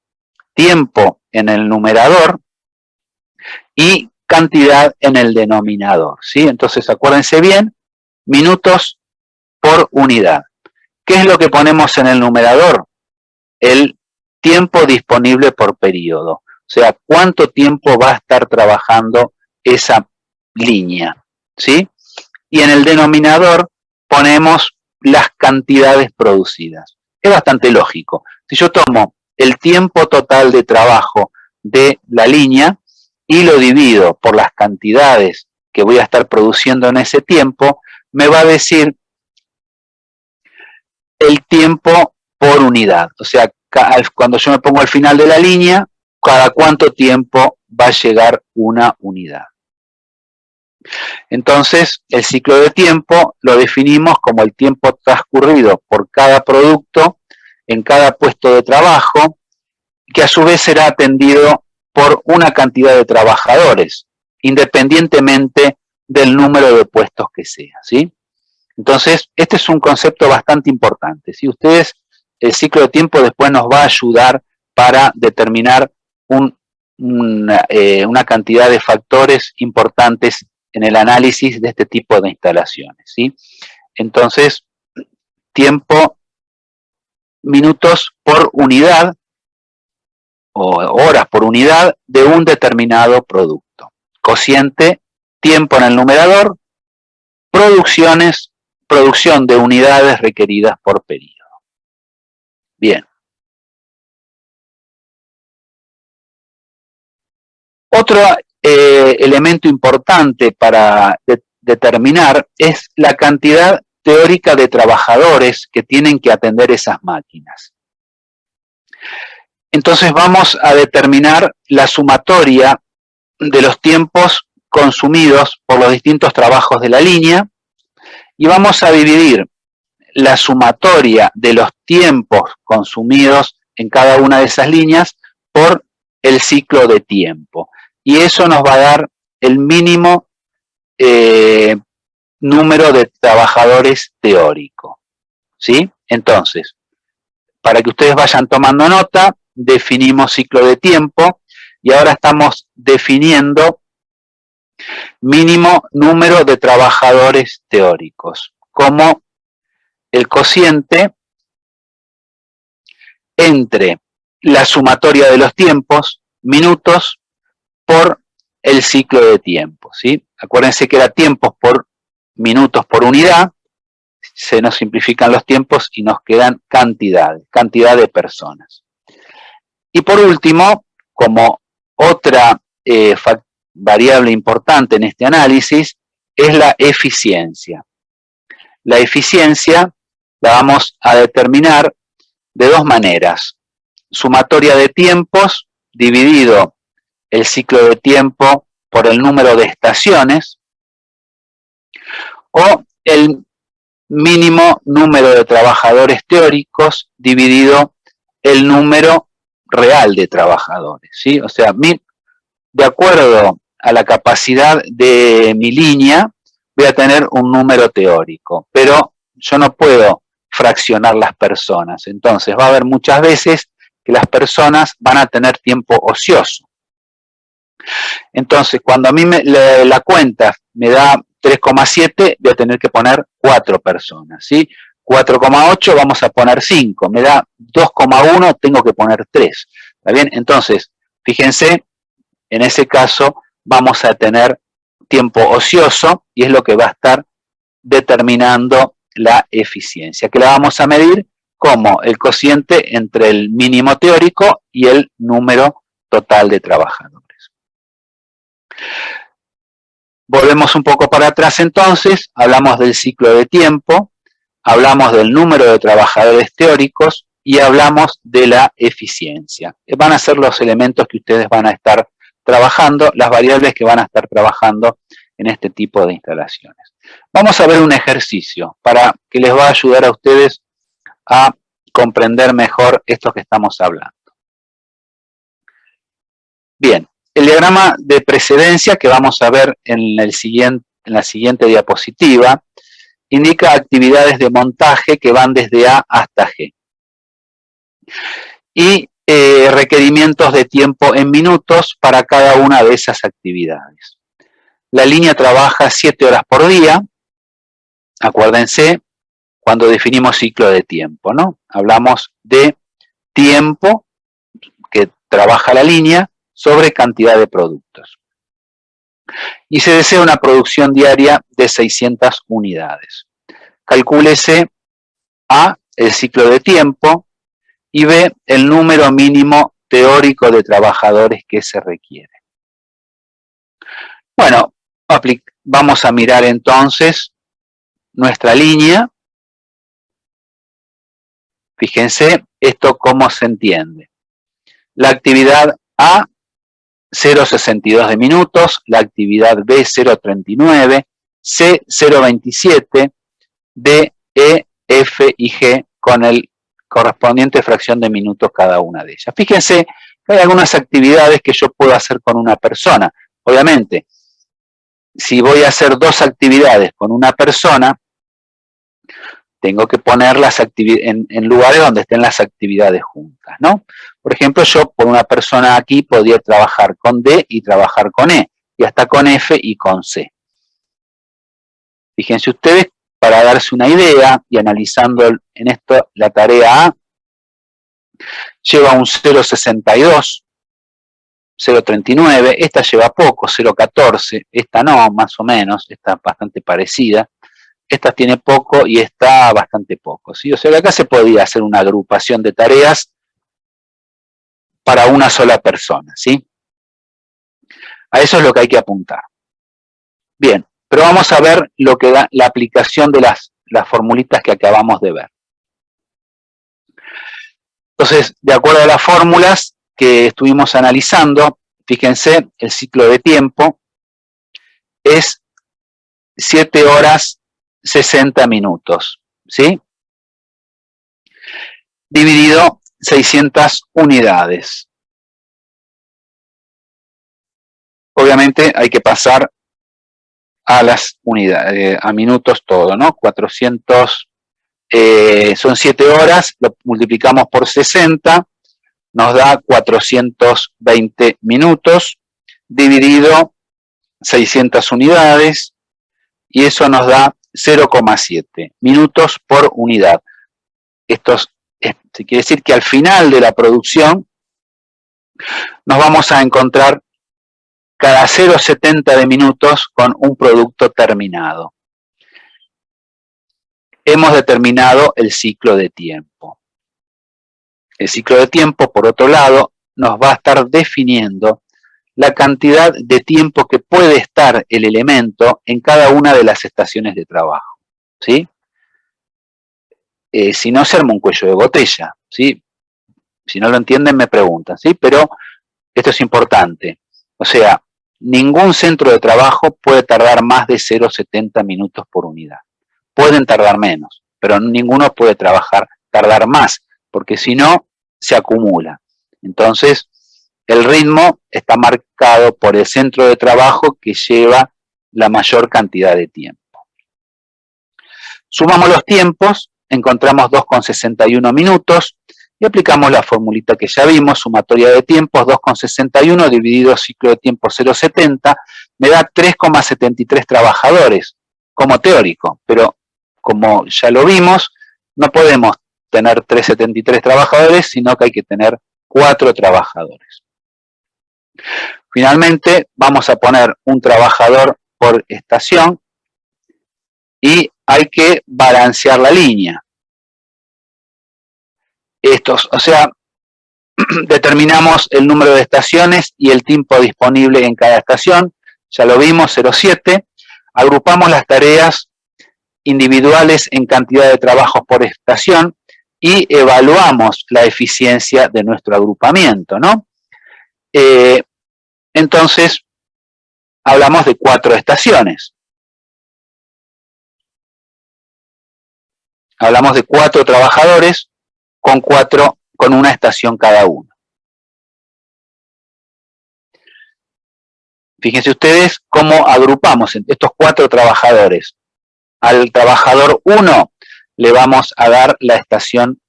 tiempo en el numerador y cantidad en el denominador, ¿sí? Entonces acuérdense bien, minutos por unidad. ¿Qué es lo que ponemos en el numerador? El tiempo disponible por periodo. O sea, cuánto tiempo va a estar trabajando esa línea, ¿sí? Y en el denominador ponemos las cantidades producidas. Es bastante lógico. Si yo tomo el tiempo total de trabajo de la línea y lo divido por las cantidades que voy a estar produciendo en ese tiempo, me va a decir el tiempo por unidad. O sea, cuando yo me pongo al final de la línea, cada cuánto tiempo va a llegar una unidad. Entonces, el ciclo de tiempo lo definimos como el tiempo transcurrido por cada producto en cada puesto de trabajo, que a su vez será atendido por una cantidad de trabajadores, independientemente del número de puestos que sea, ¿sí? Entonces, este es un concepto bastante importante. Si ustedes, el ciclo de tiempo después nos va a ayudar para determinar una cantidad de factores importantes en el análisis de este tipo de instalaciones, ¿sí? Entonces, tiempo, minutos por unidad o horas por unidad de un determinado producto. Cociente, tiempo en el numerador, producción de unidades requeridas por periodo. Bien. Otro elemento importante para determinar es la cantidad teórica de trabajadores que tienen que atender esas máquinas. Entonces vamos a determinar la sumatoria de los tiempos consumidos por los distintos trabajos de la línea y vamos a dividir la sumatoria de los tiempos consumidos en cada una de esas líneas por el ciclo de tiempo. Y eso nos va a dar el mínimo número de trabajadores teórico, ¿sí? Entonces, para que ustedes vayan tomando nota, definimos ciclo de tiempo y ahora estamos definiendo mínimo número de trabajadores teóricos, como el cociente entre la sumatoria de los tiempos, minutos, por el ciclo de tiempo, ¿sí? Acuérdense que era tiempos por minutos por unidad, se nos simplifican los tiempos y nos quedan cantidad de personas. Y por último, como otra variable importante en este análisis, es la eficiencia. La eficiencia la vamos a determinar de dos maneras. Sumatoria de tiempos dividido el ciclo de tiempo por el número de estaciones o el mínimo número de trabajadores teóricos dividido el número real de trabajadores, ¿sí? O sea, de acuerdo a la capacidad de mi línea, voy a tener un número teórico, pero yo no puedo fraccionar las personas. Entonces, va a haber muchas veces que las personas van a tener tiempo ocioso. Entonces, cuando a mí la cuenta me da 3,7, voy a tener que poner 4 personas, ¿sí? 4,8 vamos a poner 5, me da 2,1, tengo que poner 3, ¿está bien? Entonces, fíjense, en ese caso vamos a tener tiempo ocioso y es lo que va a estar determinando la eficiencia, que la vamos a medir como el cociente entre el mínimo teórico y el número total de trabajadores. Volvemos un poco para atrás entonces, hablamos del ciclo de tiempo, hablamos del número de trabajadores teóricos y hablamos de la eficiencia. Van a ser los elementos que ustedes van a estar trabajando, las variables que van a estar trabajando en este tipo de instalaciones. Vamos a ver un ejercicio para que les va a ayudar a ustedes a comprender mejor esto que estamos hablando. Bien, el diagrama de precedencia que vamos a ver en la siguiente diapositiva indica actividades de montaje que van desde A hasta G. Y requerimientos de tiempo en minutos para cada una de esas actividades. La línea trabaja 7 horas por día, acuérdense, cuando definimos ciclo de tiempo, ¿no? Hablamos de tiempo que trabaja la línea sobre cantidad de productos. Y se desea una producción diaria de 600 unidades. Calcúlese A, el ciclo de tiempo, y B, el número mínimo teórico de trabajadores que se requiere. Bueno, vamos a mirar entonces nuestra línea. Fíjense esto cómo se entiende. La actividad A, 0,62 de minutos, la actividad B, 0,39, C, 0,27, D, E, F y G con el correspondiente fracción de minutos cada una de ellas. Fíjense que hay algunas actividades que yo puedo hacer con una persona. Obviamente, si voy a hacer dos actividades con una persona, tengo que ponerlas en lugares donde estén las actividades juntas, ¿no? Por ejemplo, yo por una persona aquí podría trabajar con D y trabajar con E, y hasta con F y con C. Fíjense ustedes, para darse una idea, y analizando en esto la tarea A, lleva un 0,62, 0,39, esta lleva poco, 0,14, esta no, más o menos, esta es bastante parecida. Esta tiene poco y esta bastante poco, ¿sí? O sea que acá se podía hacer una agrupación de tareas para una sola persona, ¿sí? A eso es lo que hay que apuntar. Bien, pero vamos a ver lo que da la aplicación de las formulitas que acabamos de ver. Entonces, de acuerdo a las fórmulas que estuvimos analizando, fíjense, el ciclo de tiempo es 7 horas 60 minutos, ¿sí? Dividido 600 unidades. Obviamente hay que pasar a las unidades, a minutos todo, ¿no? 400, son 7 horas, lo multiplicamos por 60, nos da 420 minutos, dividido 600 unidades, y eso nos da 0,7 minutos por unidad. Esto quiere decir que al final de la producción nos vamos a encontrar cada 0,70 de minutos con un producto terminado. Hemos determinado el ciclo de tiempo. El ciclo de tiempo, por otro lado, nos va a estar definiendo la cantidad de tiempo que puede estar el elemento en cada una de las estaciones de trabajo, ¿sí? Si no, se arma un cuello de botella, ¿sí? Si no lo entienden, me preguntan, ¿sí? Pero esto es importante. O sea, ningún centro de trabajo puede tardar más de 0,70 minutos por unidad. Pueden tardar menos, pero ninguno puede tardar más, porque si no, se acumula. Entonces, el ritmo está marcado por el centro de trabajo que lleva la mayor cantidad de tiempo. Sumamos los tiempos, encontramos 2,61 minutos y aplicamos la formulita que ya vimos, sumatoria de tiempos, 2,61 dividido ciclo de tiempo 0,70, me da 3,73 trabajadores como teórico, pero como ya lo vimos, no podemos tener 3,73 trabajadores, sino que hay que tener 4 trabajadores. Finalmente, vamos a poner un trabajador por estación y hay que balancear la línea. O sea, determinamos el número de estaciones y el tiempo disponible en cada estación, ya lo vimos, 0,7. Agrupamos las tareas individuales en cantidad de trabajos por estación y evaluamos la eficiencia de nuestro agrupamiento, ¿no? Entonces, hablamos de 4 estaciones. Hablamos de 4 trabajadores con una estación cada uno. Fíjense ustedes cómo agrupamos estos 4 trabajadores. Al trabajador 1 le vamos a dar la estación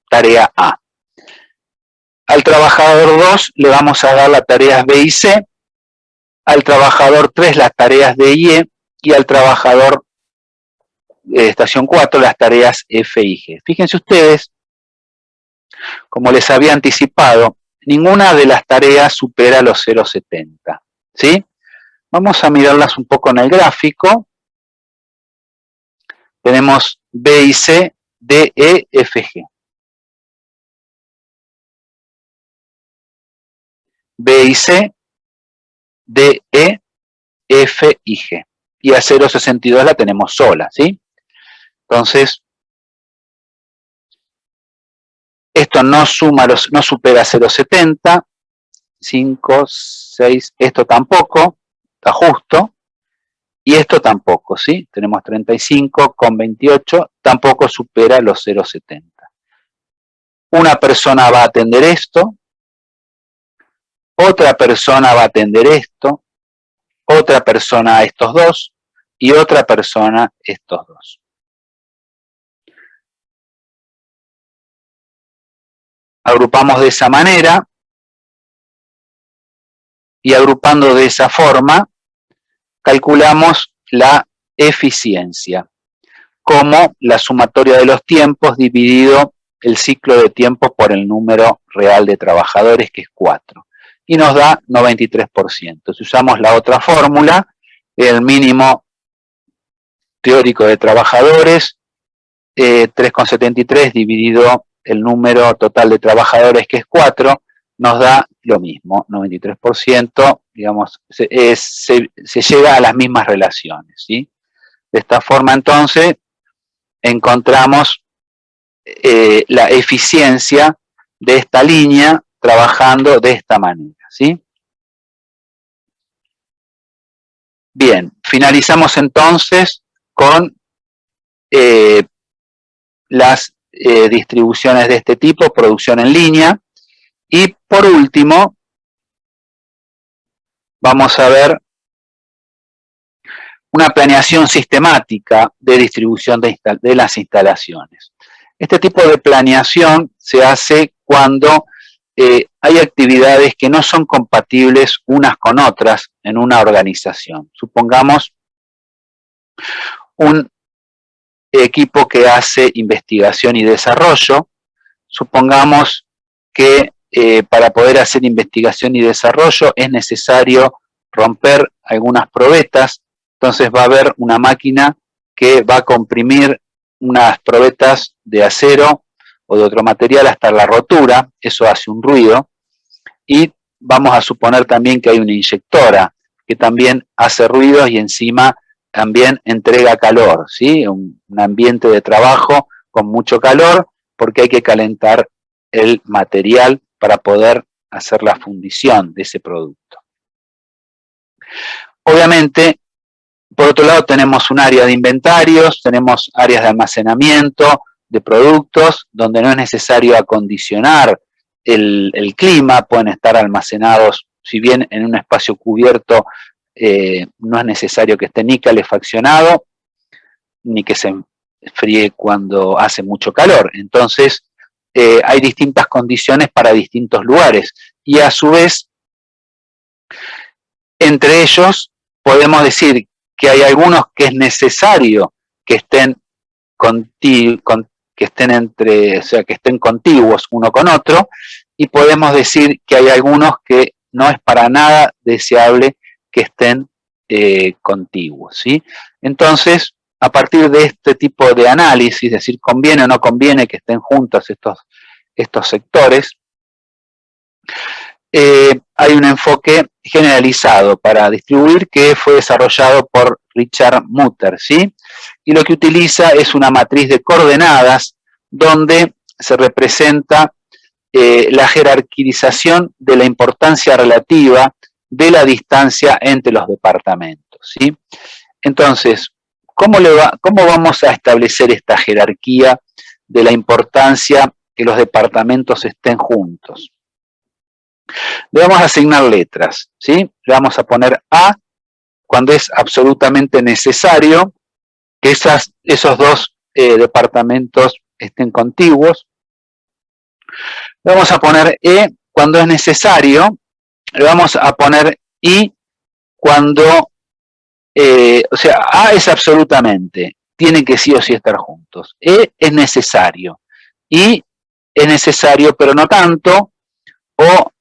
tarea A. Al trabajador 2 le vamos a dar las tareas B y C. Al trabajador 3 las tareas D y E. Y al trabajador estación 4 las tareas F y G. Fíjense ustedes, como les había anticipado, ninguna de las tareas supera los 0,70, ¿sí? Vamos a mirarlas un poco en el gráfico. Tenemos B y C, D, E, F, G. B y C, D, E, F y G. Y a 0,62 la tenemos sola, ¿sí? Entonces, esto no supera 0,70, 5, 6, esto tampoco, está justo, y esto tampoco, ¿sí? Tenemos 35 con 28, tampoco supera los 0,70. Una persona va a atender esto, otra persona va a atender esto, otra persona a estos dos, y otra persona estos dos. Agrupamos de esa manera, y agrupando de esa forma, calculamos la eficiencia, como la sumatoria de los tiempos dividido el ciclo de tiempo por el número real de trabajadores, que es 4. Y nos da 93%. Si usamos la otra fórmula, el mínimo teórico de trabajadores, 3,73 dividido el número total de trabajadores, que es 4, nos da lo mismo, 93%, digamos, se llega a las mismas relaciones, ¿sí? De esta forma, entonces, encontramos la eficiencia de esta línea trabajando de esta manera, ¿sí? Bien, finalizamos entonces con las distribuciones de este tipo, producción en línea, y por último, vamos a ver una planeación sistemática de distribución de las instalaciones. Este tipo de planeación se hace cuando hay actividades que no son compatibles unas con otras en una organización. Supongamos un equipo que hace investigación y desarrollo. Supongamos que para poder hacer investigación y desarrollo es necesario romper algunas probetas. Entonces va a haber una máquina que va a comprimir unas probetas de acero o de otro material hasta la rotura, eso hace un ruido, y vamos a suponer también que hay una inyectora que también hace ruidos y encima también entrega calor, ¿sí? Un ambiente de trabajo con mucho calor porque hay que calentar el material para poder hacer la fundición de ese producto. Obviamente, por otro lado tenemos un área de inventarios, tenemos áreas de almacenamiento de productos, donde no es necesario acondicionar el clima, pueden estar almacenados, si bien en un espacio cubierto no es necesario que esté ni calefaccionado, ni que se enfríe cuando hace mucho calor. Entonces, hay distintas condiciones para distintos lugares, y a su vez, entre ellos, podemos decir que hay algunos que es necesario que estén que estén contiguos uno con otro, y podemos decir que hay algunos que no es para nada deseable que estén contiguos, ¿sí? Entonces, a partir de este tipo de análisis, es decir, conviene o no conviene que estén juntos estos sectores, hay un enfoque generalizado para distribuir que fue desarrollado por Richard Mutter, ¿sí? Y lo que utiliza es una matriz de coordenadas donde se representa la jerarquización de la importancia relativa de la distancia entre los departamentos, ¿sí? Entonces, ¿cómo vamos a establecer esta jerarquía de la importancia que los departamentos estén juntos? Le vamos a asignar letras, ¿sí? Le vamos a poner A cuando es absolutamente necesario que esos dos departamentos estén contiguos. Le vamos a poner E cuando es necesario. Le vamos a poner I cuando, o sea, A es absolutamente, tienen que sí o sí estar juntos. E es necesario. I es necesario, pero no tanto. O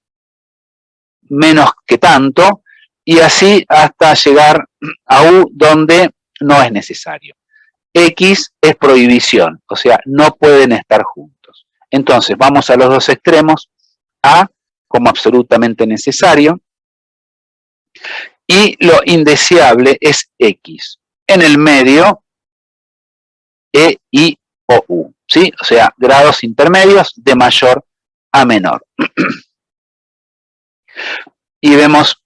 menos que tanto, y así hasta llegar a U donde no es necesario. X es prohibición, o sea, no pueden estar juntos. Entonces, vamos a los dos extremos, A como absolutamente necesario, y lo indeseable es X. En el medio, E, I o U, ¿sí? O sea, grados intermedios de mayor a menor. Y vemos,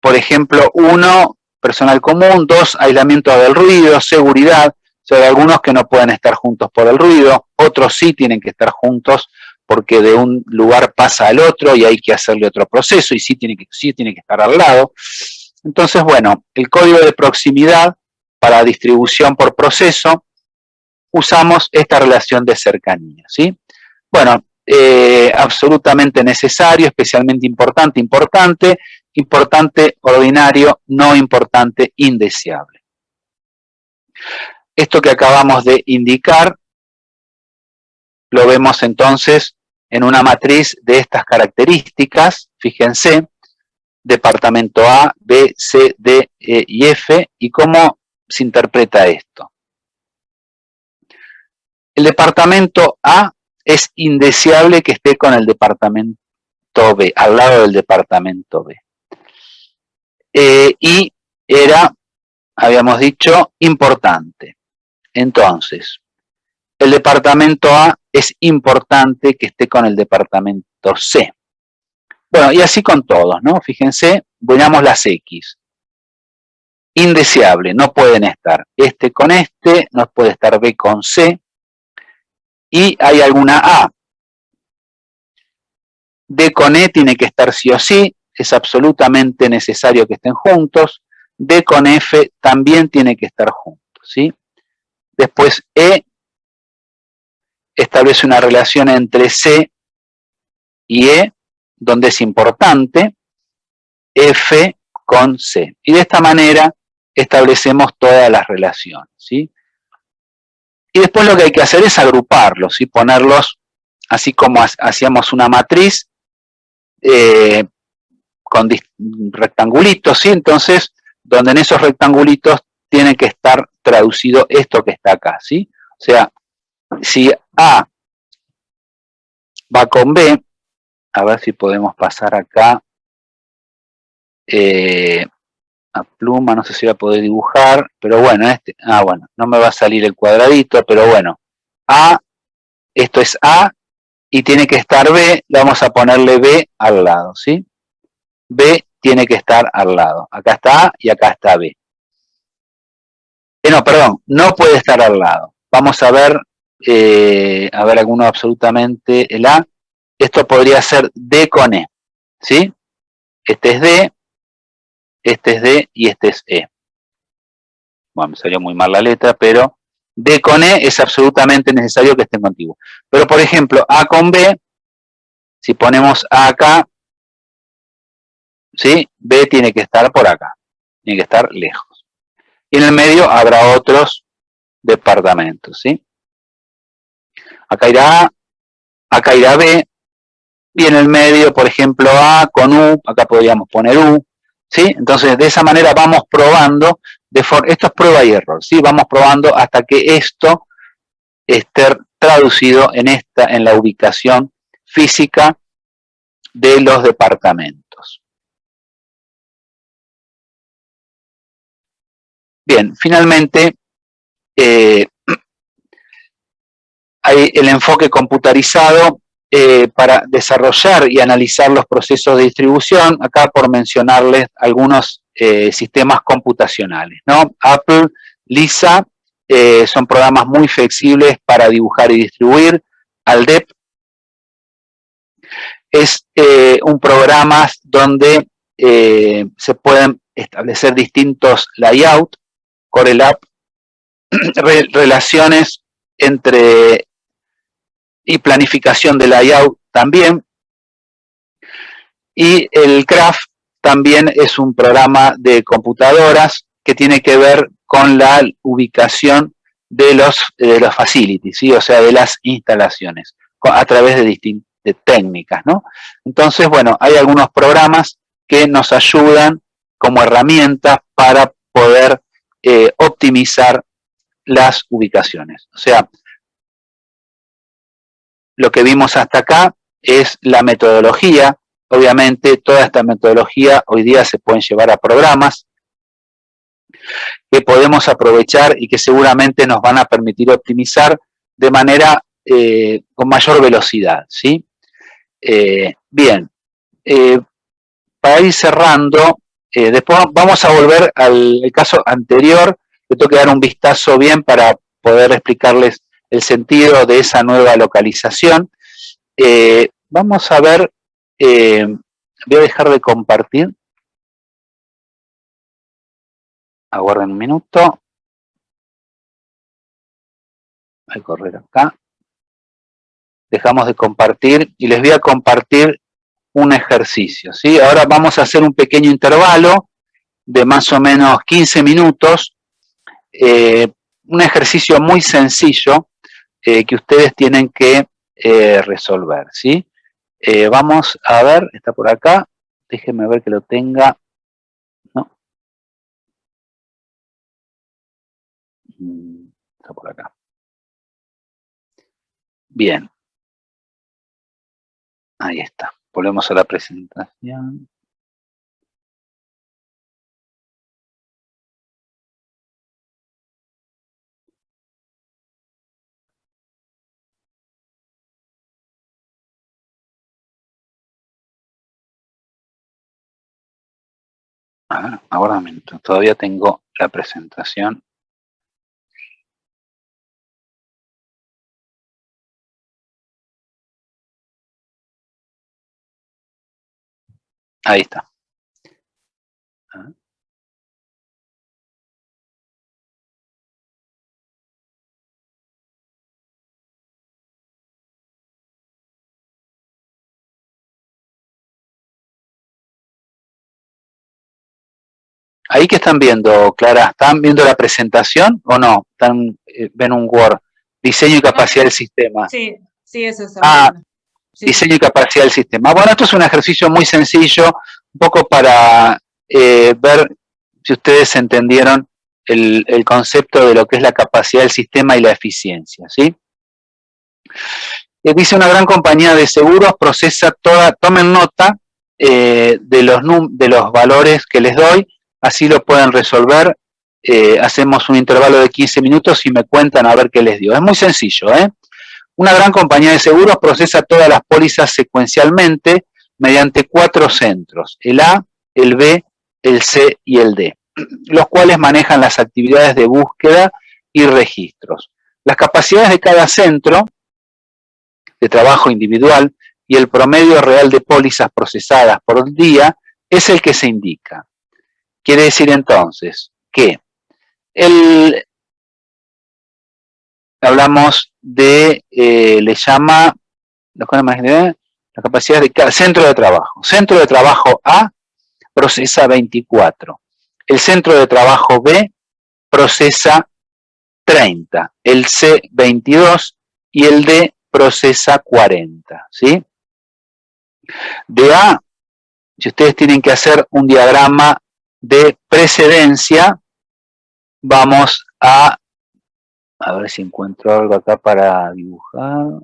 por ejemplo, 1, personal común, 2, aislamiento del ruido, seguridad. O sea, hay algunos que no pueden estar juntos por el ruido, otros sí tienen que estar juntos porque de un lugar pasa al otro y hay que hacerle otro proceso y sí tiene que estar al lado. Entonces, bueno, el código de proximidad para distribución por proceso, usamos esta relación de cercanía, ¿sí? Bueno, absolutamente necesario, especialmente importante, importante, ordinario, no importante, indeseable. Esto que acabamos de indicar, lo vemos entonces en una matriz de estas características, fíjense, departamento A, B, C, D, E y F, y cómo se interpreta esto. El departamento A es indeseable que esté con el departamento B, al lado del departamento B. Y era, habíamos dicho, importante. Entonces, el departamento A es importante que esté con el departamento C. Bueno, y así con todos, ¿no? Fíjense, veamos las X. Indeseable, no pueden estar este con este, no puede estar B con C. Y hay alguna A. D con E tiene que estar sí o sí, es absolutamente necesario que estén juntos. D con F también tiene que estar juntos, ¿sí? Después E establece una relación entre C y E, donde es importante, F con C. Y de esta manera establecemos todas las relaciones, ¿sí? Y después lo que hay que hacer es agruparlos y ponerlos, así como hacíamos una matriz, con rectangulitos, ¿sí? Entonces, donde en esos rectangulitos tiene que estar traducido esto que está acá, ¿sí? O sea, si A va con B, a ver si podemos pasar acá a pluma, no sé si voy a poder dibujar, pero bueno, bueno, no me va a salir el cuadradito, pero bueno, A, esto es A, y tiene que estar B, le vamos a ponerle B al lado, ¿sí? B tiene que estar al lado. Acá está A y acá está B. No, perdón, no puede estar al lado. Vamos a ver alguno absolutamente, el A. Esto podría ser D con E, ¿sí? Este es D y este es E. Bueno, me salió muy mal la letra, pero D con E es absolutamente necesario que estén contiguos. Pero, por ejemplo, A con B, si ponemos A acá, ¿sí? B tiene que estar por acá, tiene que estar lejos. Y en el medio habrá otros departamentos, ¿sí? Acá irá A, acá irá B, y en el medio, por ejemplo, A con U, acá podríamos poner U, ¿sí? Entonces, de esa manera vamos probando, esto es prueba y error, ¿sí? Vamos probando hasta que esto esté traducido en la ubicación física de los departamentos. Bien, finalmente, hay el enfoque computarizado para desarrollar y analizar los procesos de distribución, acá por mencionarles algunos sistemas computacionales, ¿no? Apple, Lisa, son programas muy flexibles para dibujar y distribuir. ALDEP es un programa donde se pueden establecer distintos layouts, Corelab, relaciones entre y planificación de layout también. Y el CRAFT también es un programa de computadoras que tiene que ver con la ubicación de los facilities, ¿sí? O sea, de las instalaciones, a través de técnicas, ¿no? Entonces, bueno, hay algunos programas que nos ayudan como herramientas para poder optimizar las ubicaciones. O sea, lo que vimos hasta acá es la metodología. Obviamente, toda esta metodología hoy día se pueden llevar a programas que podemos aprovechar y que seguramente nos van a permitir optimizar de manera con mayor velocidad, ¿sí? Bien, para ir cerrando, después vamos a volver al caso anterior. Le tengo que dar un vistazo bien para poder explicarles el sentido de esa nueva localización. Vamos a ver, voy a dejar de compartir. Aguarden un minuto. Voy a correr acá. Dejamos de compartir y les voy a compartir un ejercicio, ¿sí? Ahora vamos a hacer un pequeño intervalo de más o menos 15 minutos. Un ejercicio muy sencillo que ustedes tienen que resolver, ¿sí? Vamos a ver, está por acá. Déjenme ver que lo tenga. No. Está por acá. Bien. Ahí está. Volvemos a la presentación. A ver, ahora un minuto. Todavía tengo la presentación. Ahí está. Ahí que están viendo, Clara, ¿están viendo la presentación o no? ¿Ven un Word? Diseño y capacidad del sistema. Sí, sí, eso está. Sí. Diseño y capacidad del sistema. Bueno, esto es un ejercicio muy sencillo, un poco para ver si ustedes entendieron el concepto de lo que es la capacidad del sistema y la eficiencia, ¿sí? Dice: una gran compañía de seguros procesa tomen nota de los valores que les doy, así lo pueden resolver. Hacemos un intervalo de 15 minutos y me cuentan a ver qué les dio. Es muy sencillo, ¿eh? Una gran compañía de seguros procesa todas las pólizas secuencialmente mediante 4 centros, el A, el B, el C y el D, los cuales manejan las actividades de búsqueda y registros. Las capacidades de cada centro de trabajo individual y el promedio real de pólizas procesadas por día es el que se indica. Quiere decir entonces que hablamos de, le llama, la capacidad de cada centro de trabajo. Centro de trabajo A procesa 24. El centro de trabajo B procesa 30. El C 22 y el D procesa 40, ¿sí? De A, si ustedes tienen que hacer un diagrama de precedencia, vamos a ver si encuentro algo acá para dibujar.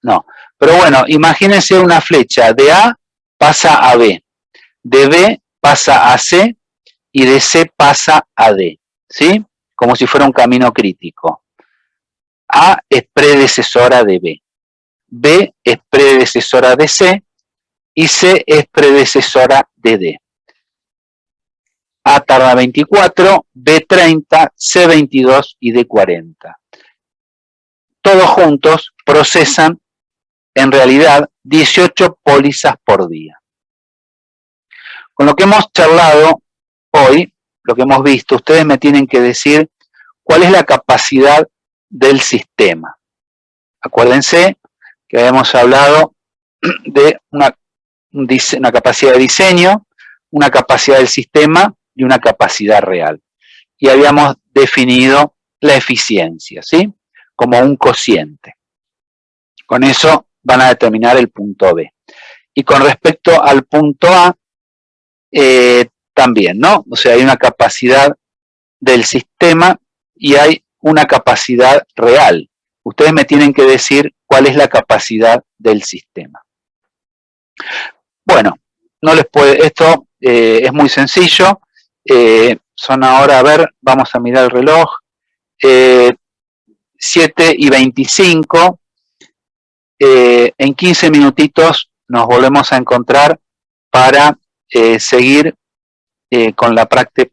No, pero bueno, imagínense una flecha. De A pasa a B, de B pasa a C y de C pasa a D, ¿sí? Como si fuera un camino crítico. A es predecesora de B, B es predecesora de C y C es predecesora de D. A tarda 24, B 30, C 22 y D 40. Todos juntos procesan en realidad 18 pólizas por día. Con lo que hemos charlado hoy, lo que hemos visto, ustedes me tienen que decir cuál es la capacidad del sistema. Acuérdense que habíamos hablado de una capacidad de diseño, una capacidad del sistema y una capacidad real. Y habíamos definido la eficiencia, ¿sí? Como un cociente. Con eso van a determinar el punto B. Y con respecto al punto A, también, ¿no? O sea, hay una capacidad del sistema y hay una capacidad real. Ustedes me tienen que decir cuál es la capacidad del sistema. Bueno, no les puede, esto es muy sencillo. Son ahora, a ver, vamos a mirar el reloj, 7:25. En 15 minutitos nos volvemos a encontrar para seguir con la parte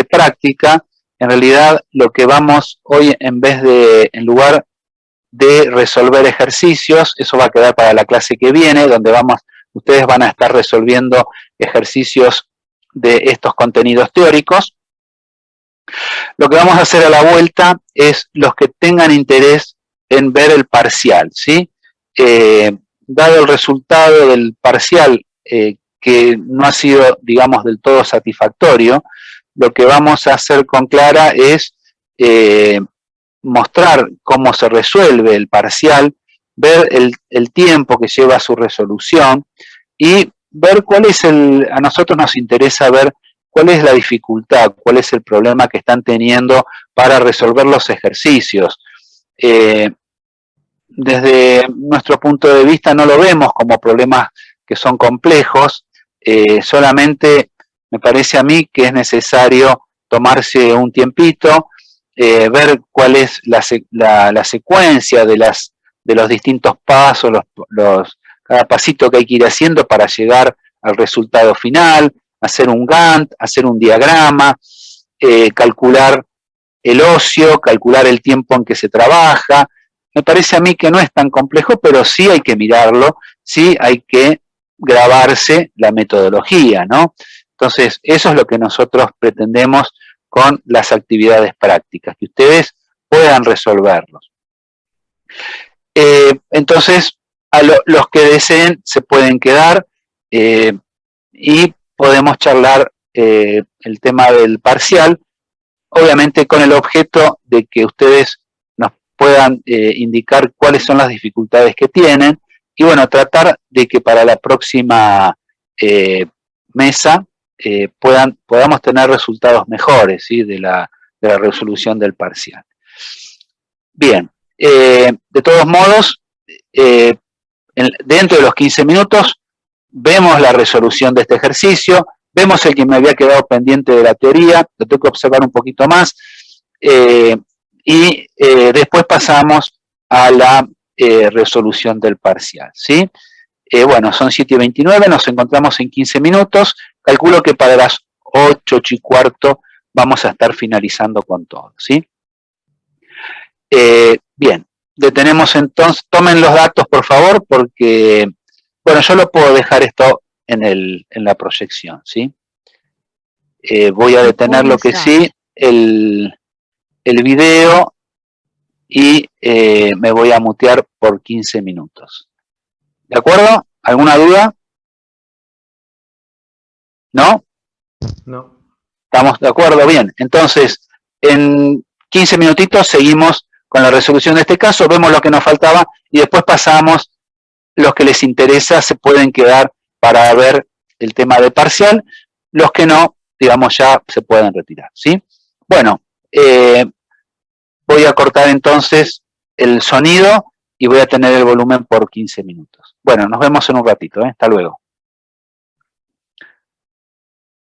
práctica. En realidad, lo que vamos hoy, en lugar de resolver ejercicios, eso va a quedar para la clase que viene, donde ustedes van a estar resolviendo ejercicios de estos contenidos teóricos. Lo que vamos a hacer a la vuelta es los que tengan interés en ver el parcial, ¿sí? Dado el resultado del parcial, que no ha sido, digamos, del todo satisfactorio, lo que vamos a hacer con Clara es mostrar cómo se resuelve el parcial, ver el tiempo que lleva su resolución y ver a nosotros nos interesa ver cuál es la dificultad, cuál es el problema que están teniendo para resolver los ejercicios. Desde nuestro punto de vista no lo vemos como problemas que son complejos, solamente me parece a mí que es necesario tomarse un tiempito, ver cuál es la secuencia de los distintos pasos, cada pasito que hay que ir haciendo para llegar al resultado final, hacer un Gantt, hacer un diagrama, calcular el ocio, calcular el tiempo en que se trabaja. Me parece a mí que no es tan complejo, pero sí hay que mirarlo, sí hay que grabarse la metodología, ¿no? Entonces, eso es lo que nosotros pretendemos con las actividades prácticas, que ustedes puedan resolverlos. Entonces, los que deseen se pueden quedar y podemos charlar el tema del parcial, obviamente con el objeto de que ustedes nos puedan indicar cuáles son las dificultades que tienen y bueno, tratar de que para la próxima mesa podamos tener resultados mejores, ¿sí? de la resolución del parcial. Bien, de todos modos, dentro de los 15 minutos vemos la resolución de este ejercicio, vemos el que me había quedado pendiente de la teoría, lo tengo que observar un poquito más, y después pasamos a la resolución del parcial, ¿sí? Bueno, son 7:29, nos encontramos en 15 minutos, calculo que para las 8:15 vamos a estar finalizando con todo, ¿sí? Bien, detenemos entonces, tomen los datos por favor, porque, bueno, yo lo puedo dejar esto en la proyección, ¿sí? Voy a detener lo que sí, el video y me voy a mutear por 15 minutos. ¿De acuerdo? ¿Alguna duda? ¿No? No. ¿Estamos de acuerdo? Bien, entonces en 15 minutitos seguimos con la resolución de este caso, vemos lo que nos faltaba y después pasamos, los que les interesa se pueden quedar para ver el tema de parcial, los que no, digamos, ya se pueden retirar, ¿sí? Bueno, voy a cortar entonces el sonido y voy a tener el volumen por 15 minutos. Bueno, nos vemos en un ratito, ¿eh? Hasta luego.